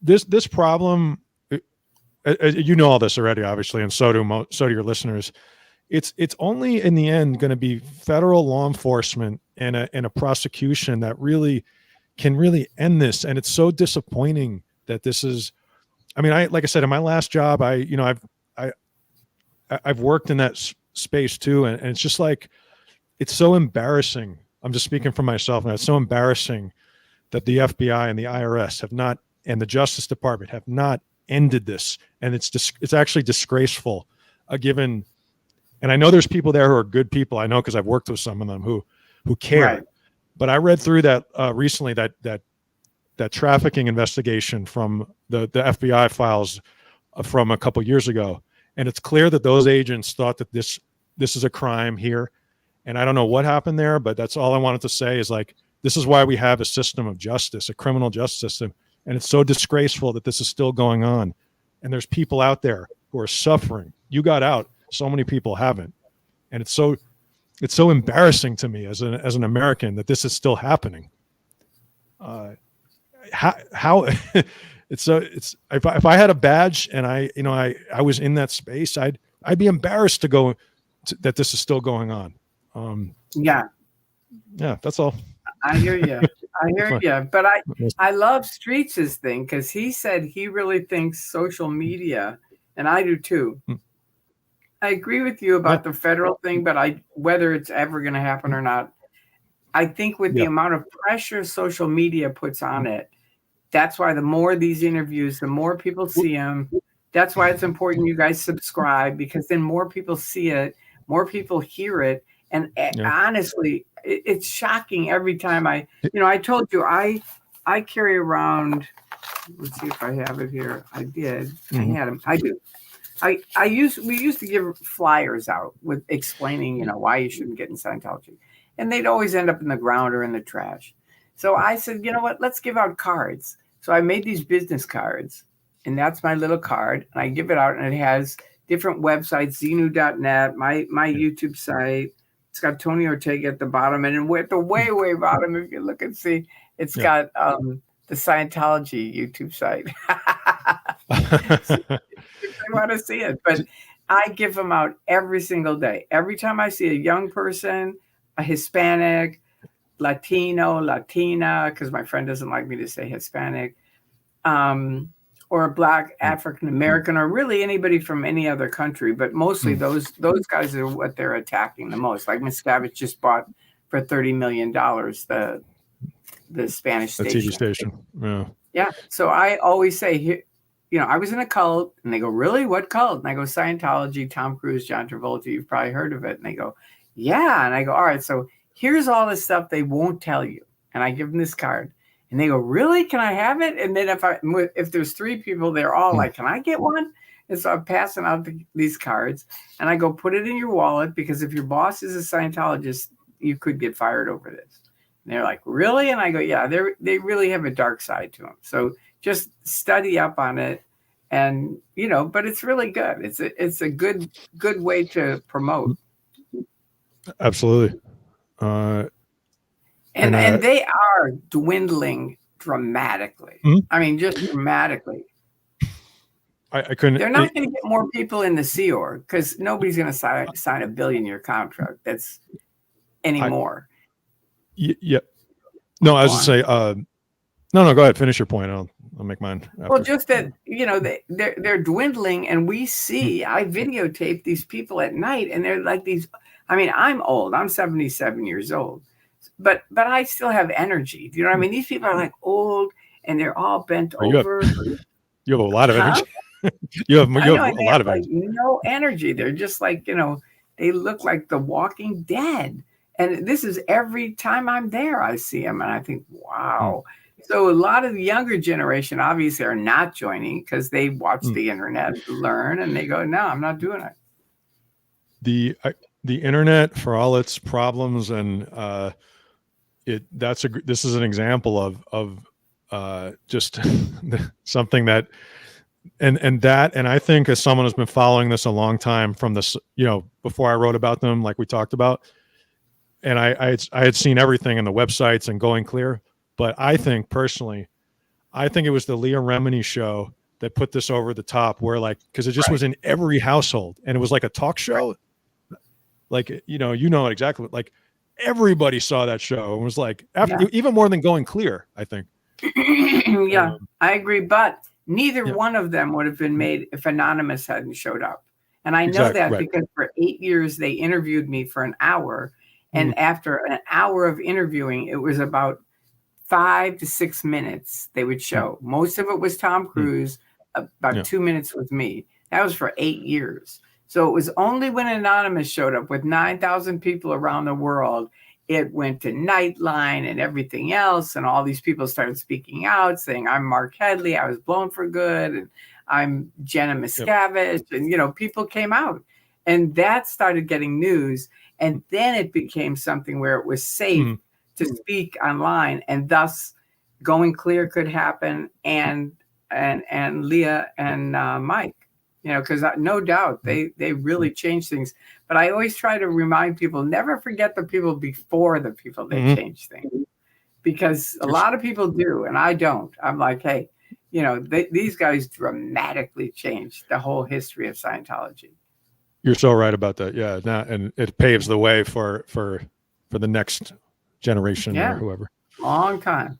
this problem, you know all this already, obviously, and so do your listeners. It's only in the end going to be federal law enforcement and a prosecution that can really end this. And it's so disappointing that this is. I mean, like I said, in my last job, I've worked in that space too, and it's just it's so embarrassing. I'm just speaking for myself, and it's so embarrassing that the FBI and the IRS have not, and the Justice Department have not ended this. And it's actually disgraceful, given. And I know there's people there who are good people. I know because I've worked with some of them who care. Right. But I read through that recently that trafficking investigation from the FBI files from a couple years ago, and it's clear that those agents thought that this is a crime here. And I don't know what happened there, but that's all I wanted to say is this is why we have a system of justice, a criminal justice system. And it's so disgraceful that this is still going on. And there's people out there who are suffering. You got out. So many people haven't. And it's so embarrassing to me as an American that this is still happening. How it's if I had a badge and I was in that space, I'd be embarrassed to go that this is still going on. Yeah, that's all. I hear you. But I love Streets' thing, because he said he really thinks social media, and I do too. I agree with you about the federal thing, but whether it's ever going to happen or not, I think with the amount of pressure social media puts on it, that's why the more these interviews, the more people see them. That's why it's important you guys subscribe, because then more people see it, more people hear it. And honestly, it's shocking every time I told you I carry around, let's see if I have it here. I did. I had them. I do. We used to give flyers out with explaining, why you shouldn't get in Scientology. And they'd always end up in the ground or in the trash. So I said, you know what, let's give out cards. So I made these business cards, and that's my little card. And I give it out, and it has different websites, xenu.net, my YouTube site. It's got Tony Ortega at the bottom, and at the way, way bottom, if you look and see, it's got the Scientology YouTube site. So if they want to see it. But I give them out every single day. Every time I see a young person, a Hispanic, Latino, Latina, because my friend doesn't like me to say Hispanic, or a Black African American, or really anybody from any other country, but mostly those guys are what they're attacking the most. Like Miscavige just bought for $30 million the Spanish station. The TV station. Yeah. Yeah. So I always say, you know, I was in a cult, and they go, really? What cult? And I go, Scientology, Tom Cruise, John Travolta. You've probably heard of it. And they go, yeah. And I go, all right. So here's all the stuff they won't tell you. And I give them this card, and they go, really? Can I have it? And then if there's 3 people, they're all like, can I get one? And so I'm passing out these cards, and I go, put it in your wallet, because if your boss is a Scientologist, you could get fired over this. And they're like, really? And I go, yeah, they really have a dark side to them. So just study up on it, and, you know, but it's really good. It's a good way to promote. Absolutely. And they are dwindling dramatically. I mean, just dramatically. I couldn't. They're not going to get more people in the Sea Org, because nobody's going to sign a $1 billion-year contract. That's anymore. Yeah. No, I was just say. No. Go ahead. Finish your point. I'll make mine after. Well, just that, you know, they're dwindling, and we see. I videotape these people at night, and they're like these. I mean, I'm old. I'm 77 years old, but I still have energy. Do you know what I mean? These people are like old, and they're all bent over. You have a lot of energy. you have a lot of energy. No energy. They're just like, you know, they look like the Walking Dead. And this is every time I'm there, I see them, and I think, wow. So a lot of the younger generation obviously are not joining, because they watch the internet, learn, and they go, no, I'm not doing it. The internet, for all its problems, and this is an example of just something that, and I think, as someone who's been following this a long time, from this, you know, before I wrote about them, like we talked about, and I had seen everything in the websites and Going Clear, but I think personally, it was the Leah Remini show that put this over the top, where, like, because it just was in every household, and it was like a talk show, like, you know it exactly, like everybody saw that show and was like, even more than Going Clear, I think. Yeah, I agree, but neither one of them would have been made if Anonymous hadn't showed up. And I know that because for 8 years they interviewed me for an hour. And after an hour of interviewing, it was about 5 to 6 minutes they would show. Most of it was Tom Cruise, about 2 minutes with me. That was for 8 years. So it was only when Anonymous showed up with 9,000 people around the world, it went to Nightline and everything else. And all these people started speaking out, saying, I'm Mark Headley, I was blown for good, and I'm Jenna Miscavige. And, you know, people came out. And that started getting news. And then it became something where it was safe to speak online, and thus Going Clear could happen, and Leah and Mike, you know, because no doubt they really changed things. But I always try to remind people, never forget the people before the people that changed things, because a lot of people do, and I don't. I'm like, hey, you know, these guys dramatically changed the whole history of Scientology. You're so right about that. Yeah. And it paves the way for the next generation or whoever. Long time.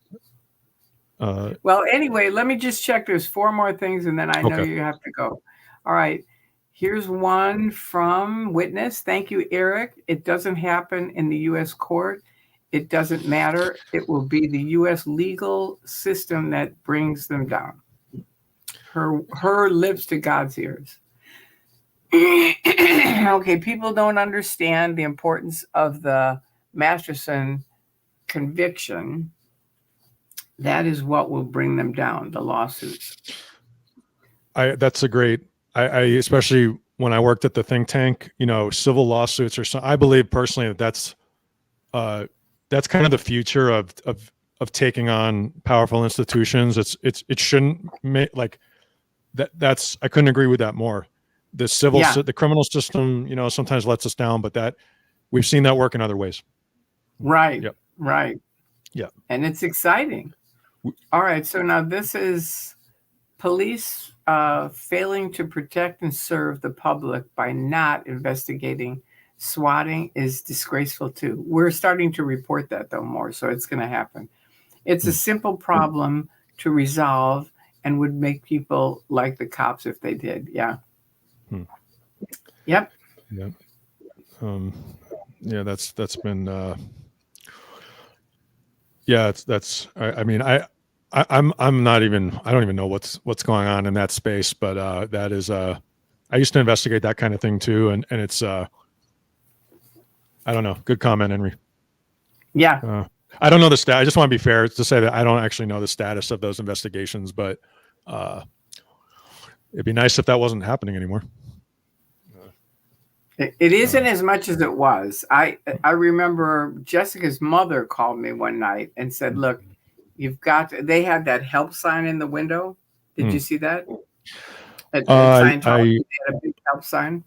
Well, anyway, let me just check. There's 4 more things, and then I know you have to go. All right. Here's one from Witness. Thank you, Eric. It doesn't happen in the U.S. court. It doesn't matter. It will be the U.S. legal system that brings them down. Her lips to God's ears. Okay, people don't understand the importance of the Masterson conviction. That is what will bring them down, the lawsuits. That's a great, I especially when I worked at the think tank, you know, civil lawsuits or so. I believe personally that's kind of the future of taking on powerful institutions. It shouldn't make like that. I couldn't agree with that more. The criminal system, you know, sometimes lets us down, but that we've seen that work in other ways. Right. Yep. Right. Yeah. And it's exciting. All right. So now this is police failing to protect and serve the public by not investigating swatting is disgraceful too. We're starting to report that though more, so it's going to happen. It's a simple problem to resolve, and would make people like the cops if they did. Yeah. Yep. Yeah. Yeah, that's been yeah, I'm not even, I don't even know what's going on in that space, but that is I used to investigate that kind of thing too, and it's I don't know. Good comment, Henry. Yeah. I don't know the stat. I just want to be fair to say that I don't actually know the status of those investigations, but it'd be nice if that wasn't happening anymore. It isn't as much as it was. I remember Jessica's mother called me one night and said, "Look, they had that help sign in the window. Did you see that? At Scientology, they had a big help sign.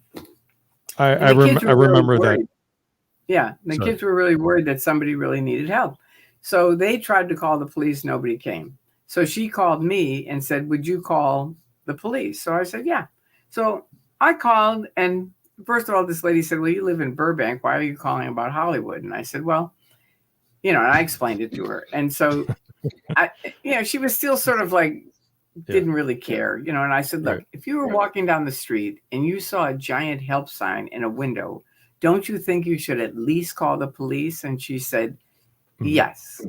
I remember that. Yeah, the kids were really worried that somebody really needed help. So they tried to call the police. Nobody came. So she called me and said, "Would you call the police?" So I said, "Yeah." So I called, and first of all, this lady said, "Well, you live in Burbank. Why are you calling about Hollywood?" And I said, "Well, and I explained it to her." And so, she was still sort of like, didn't really care, and I said, "Look, if you were walking down the street and you saw a giant help sign in a window, don't you think you should at least call the police?" And she said, "Yes."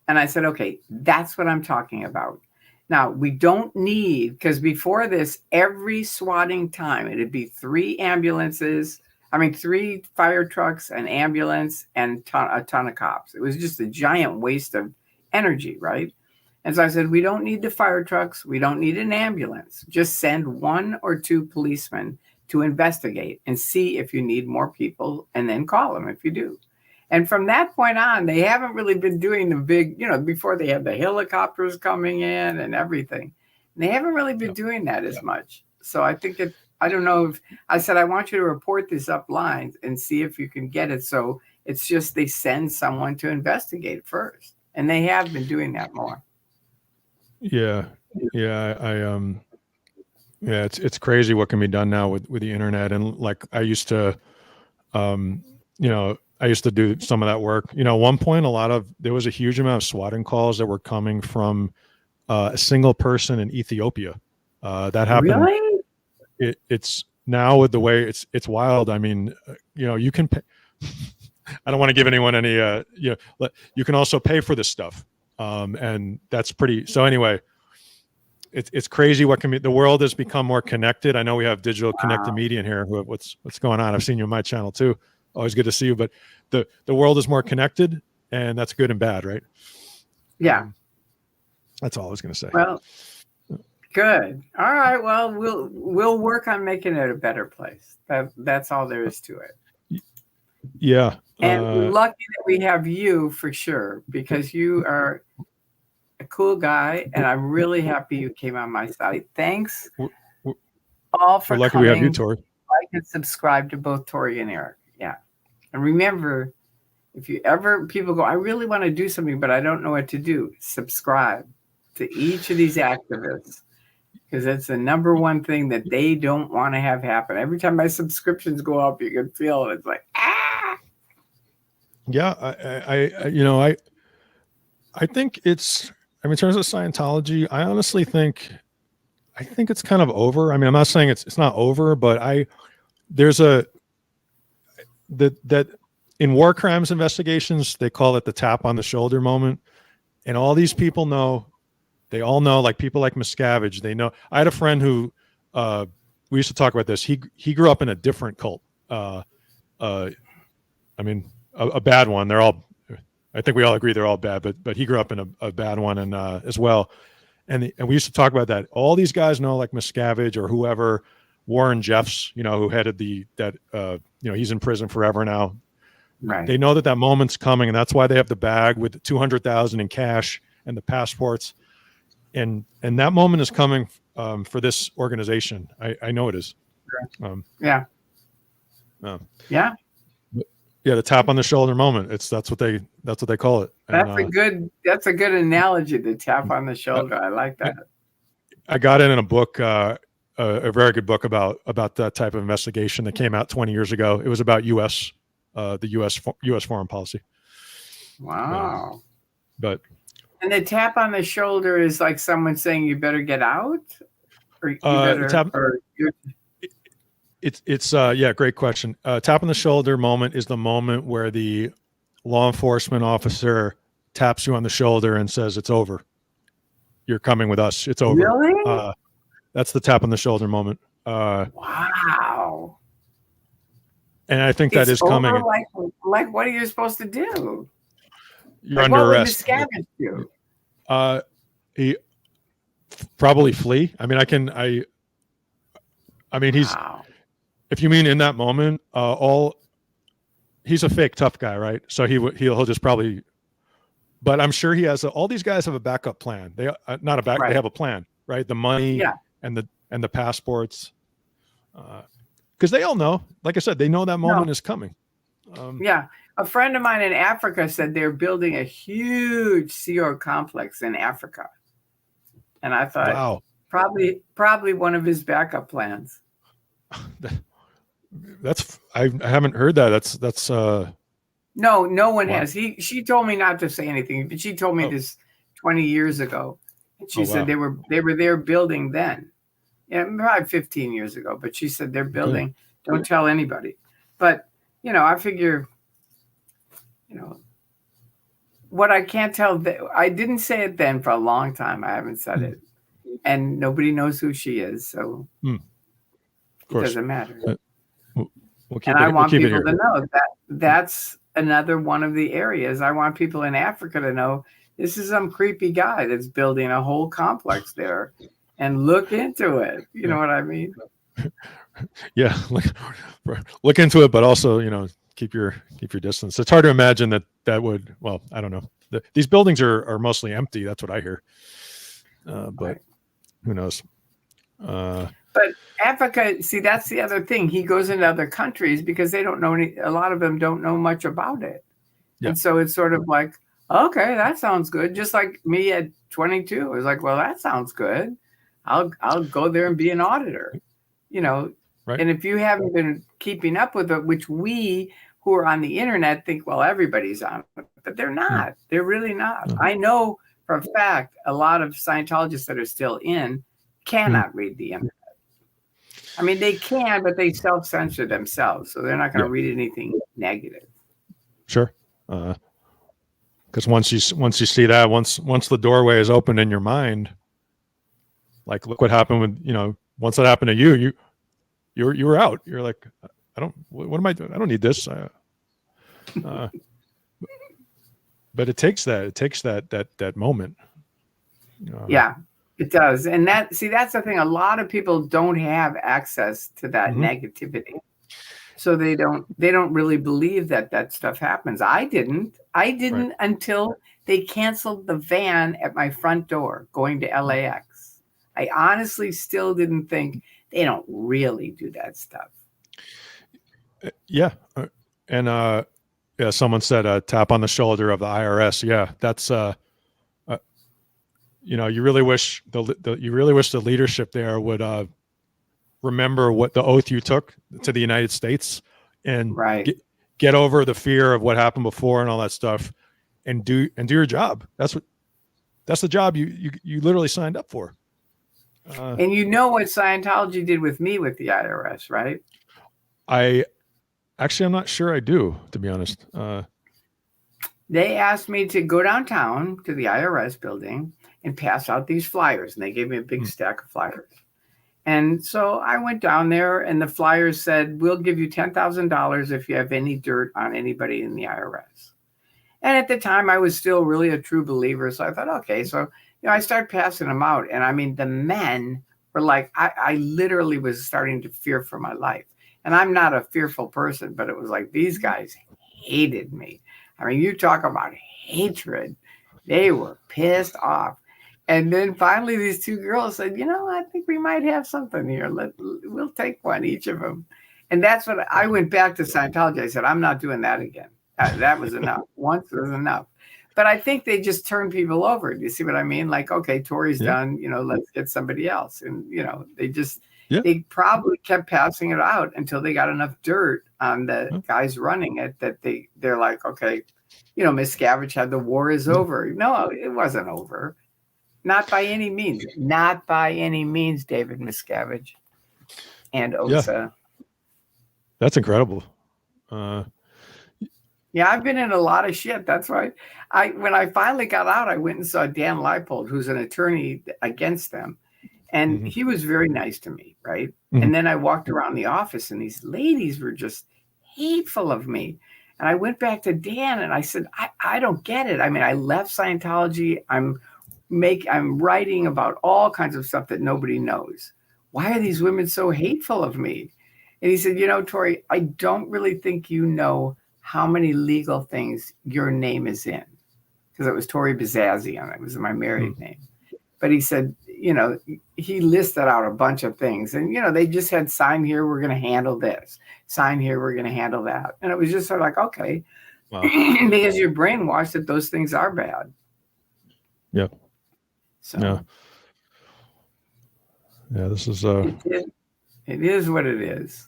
And I said, "Okay, that's what I'm talking about." Now, we don't need, because before this, every swatting time, it'd be 3 fire trucks, an ambulance, and a ton of cops. It was just a giant waste of energy, right? And so I said, we don't need the fire trucks. We don't need an ambulance. Just send 1 or 2 policemen to investigate and see if you need more people, and then call them if you do. And from that point on, they haven't really been doing the big, before they had the helicopters coming in and everything. They haven't really been doing that as much. So I think I don't know if I said, I want you to report this up lines and see if you can get it. So it's just they send someone to investigate first. And they have been doing that more. Yeah. It's crazy what can be done now with the internet. And like I used to, I used to do some of that work. At one point, there was a huge amount of swatting calls that were coming from a single person in Ethiopia. That happened. Really? It's now with the way it's wild. I mean, you can pay. I don't want to give anyone any, you can also pay for this stuff. And that's pretty, so anyway, it's crazy what can be, the world has become more connected. I know we have digital connected media in here. What's going on? I've seen you on my channel too. Always good to see you, but the world is more connected, and that's good and bad, right? Yeah. That's all I was going to say. Well, good. All right. Well, we'll work on making it a better place. That's all there is to it. Yeah. And lucky that we have you for sure, because you are a cool guy, and I'm really happy you came on my side. Thanks all for lucky coming. We have you, Tori. Like and subscribe to both Tori and Eric. Yeah. And remember, if people go, I really want to do something, but I don't know what to do, subscribe to each of these activists, because it's the number one thing that they don't want to have happen. Every time my subscriptions go up, you can feel it. It's like, Yeah, I think it's, in terms of Scientology, I honestly think it's kind of over. I mean, I'm not saying it's not over, but there's that in war crimes investigations, they call it the tap on the shoulder moment. And all these people they all know, like people like Miscavige, they know. I had a friend who, we used to talk about this. He grew up in a different cult. A bad one. I think we all agree they're all bad, but he grew up in a bad one and as well. And we used to talk about that. All these guys know, like Miscavige or whoever, Warren Jeffs, who headed he's in prison forever now. right. They know that moment's coming, and that's why they have the bag with the $200,000 in cash and the passports. And that moment is coming for this organization. I know it is. Yeah. Yeah. Yeah, the tap on the shoulder moment. That's what they call it. That's a good analogy, the tap on the shoulder. I like that. I got it in a book, a very good book about that type of investigation that came out 20 years ago. It was about the U.S. foreign policy. Wow. But And the tap on the shoulder is like someone saying you better get out, or you better, or you're. It's yeah, great question. Tap on the shoulder moment is the moment where the law enforcement officer taps you on the shoulder and says, "It's over. You're coming with us. It's over." Really? That's the tap on the shoulder moment. Wow. And I think that is coming. Like, what are you supposed to do? You're under arrest. What would the scavenge do? He probably flee. I mean, he's, if you mean in that moment, he's a fake tough guy, right? So he'll just probably, but I'm sure he has all these guys have a backup plan. They they have a plan, right? The money and the passports, because they all know, like I said, they know that moment is coming. A friend of mine in Africa said they're building a huge Sea Org complex in Africa. And I thought, wow, probably one of his backup plans. I haven't heard that. That's no one has. She told me not to say anything, but she told me this 20 years ago. And she said they were there building then. Yeah, probably 15 years ago, but she said they're building. Don't tell anybody. But, I figure, what I can't tell, I didn't say it then for a long time. I haven't said it. And nobody knows who she is. So it doesn't matter. I want people to know that that's another one of the areas. I want people in Africa to know this is some creepy guy that's building a whole complex there, and look into it. You know what I mean? Yeah. Look into it, but also, keep your distance. It's hard to imagine that would, well, I don't know. These buildings are mostly empty. That's what I hear. But who knows? But Africa, see, that's the other thing. He goes into other countries because they don't know a lot of them don't know much about it. Yeah. And so it's sort of like, okay, that sounds good. Just like me at 22, it was like, well, that sounds good. I'll go there and be an auditor, Right. And if you haven't been keeping up with it, which we who are on the internet think, well, everybody's on it, but they're not. They're really not. I know for a fact a lot of Scientologists that are still in cannot read the internet. I mean, they can, but they self-censor themselves, so they're not going to read anything negative. Sure, because once you see that, once the doorway is open in your mind, like look what happened with once that happened to you, you were out. You're like, what am I doing? I don't need this. But it takes that moment. Yeah, it does. And that's the thing. A lot of people don't have access to that negativity. So they don't really believe that stuff happens. I didn't until they canceled the van at my front door going to LAX. I honestly still didn't think they don't really do that stuff. Yeah. And someone said tap on the shoulder of the IRS. Yeah, that's you really wish the leadership there would remember what the oath you took to the United States and get over the fear of what happened before and all that stuff, and do your job. That's the job you literally signed up for. And what Scientology did with me with the IRS, right? I'm not sure I do, to be honest. They asked me to go downtown to the IRS building and pass out these flyers. And they gave me a big stack of flyers. And so I went down there, and the flyers said, we'll give you $10,000 if you have any dirt on anybody in the IRS. And at the time, I was still really a true believer. So I thought, okay. So, I started passing them out. And I mean, the men were like, I literally was starting to fear for my life. And I'm not a fearful person, but it was like these guys hated me. I mean, you talk about hatred. They were pissed off. And then finally, these two girls said, I think we might have something here. We'll take one, each of them. And that's what I went back to Scientology. I said, I'm not doing that again. That was enough. Once was enough. But I think they just turn people over. Do you see what I mean? Like, okay, Tori's done, let's get somebody else. And, Yeah. They probably kept passing it out until they got enough dirt on the guys running it that they're like, okay, you know, Miscavige had the war is over. No, it wasn't over. Not by any means. Not by any means, David Miscavige and Osa. That's incredible. Yeah, I've been in a lot of shit. That's why when I finally got out, I went and saw Dan Leipold, who's an attorney against them. And he was very nice to me, right? And then I walked around the office and these ladies were just hateful of me. And I went back to Dan and I said, I don't get it. I mean, I left Scientology. I'm writing about all kinds of stuff that nobody knows. Why are these women so hateful of me? And he said, you know, Tori, I don't really think you know how many legal things your name is in. Because it was Tori Bazazian. It was my married name. But he said, you know, he listed out a bunch of things. And, you know, they just had sign here, we're going to handle this. Sign here, we're going to handle that. And it was just sort of like, okay. Wow. Because you're brainwashed that those things are bad. Yeah. So. Yeah, this is... It is what it is.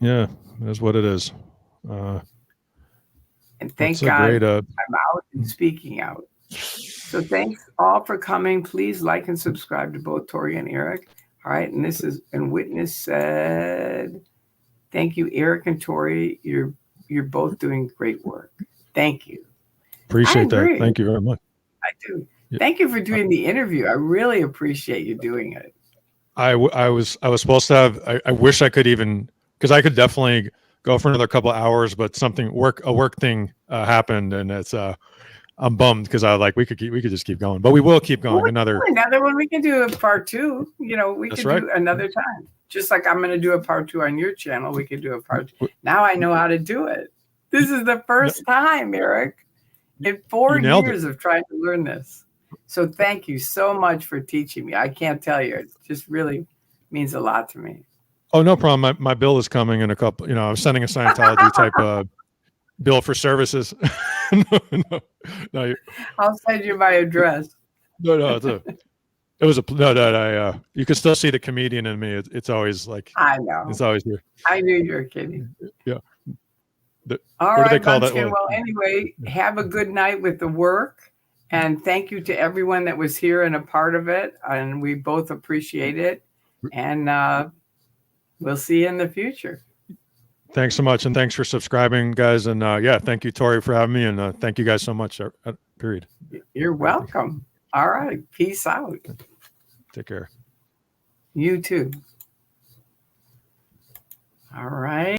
Yeah, that's what it is. And thank God I'm out and speaking out. So thanks all for coming. Please like and subscribe to both Tori and Eric. All right. And this is, and Witness said, thank you, Eric and Tori. You're both doing great work. Thank you. Appreciate that. Thank you very much. I do. Yeah. Thank you for doing the interview. I really appreciate you doing it. I was supposed to have, I wish I could even, because I could definitely go for another couple of hours, but a work thing happened, and it's I'm bummed because I like we could just keep going, but we will keep going. Another one we can do a part 2. You know, we could do another time. Just like I'm going to do a part 2 on your channel, we could do a part 2. Now I know how to do it. This is the first time, Eric, in 4 years of trying to learn this. So thank you so much for teaching me. I can't tell you. It just really means a lot to me. Oh, no problem. My bill is coming in a couple. You know, I'm sending a Scientology type bill for services. No. I'll send you my address. No. You can still see the comedian in me. It's always like I know. It's always here. I knew you were kidding. Yeah. All right, Munchkin. Well, anyway, have a good night with the work. And thank you to everyone that was here and a part of it. And we both appreciate it. And we'll see you in the future. Thanks so much. And thanks for subscribing, guys. And thank you, Tori, for having me. And thank you guys so much. Period. You're welcome. All right. Peace out. Take care. You too. All right.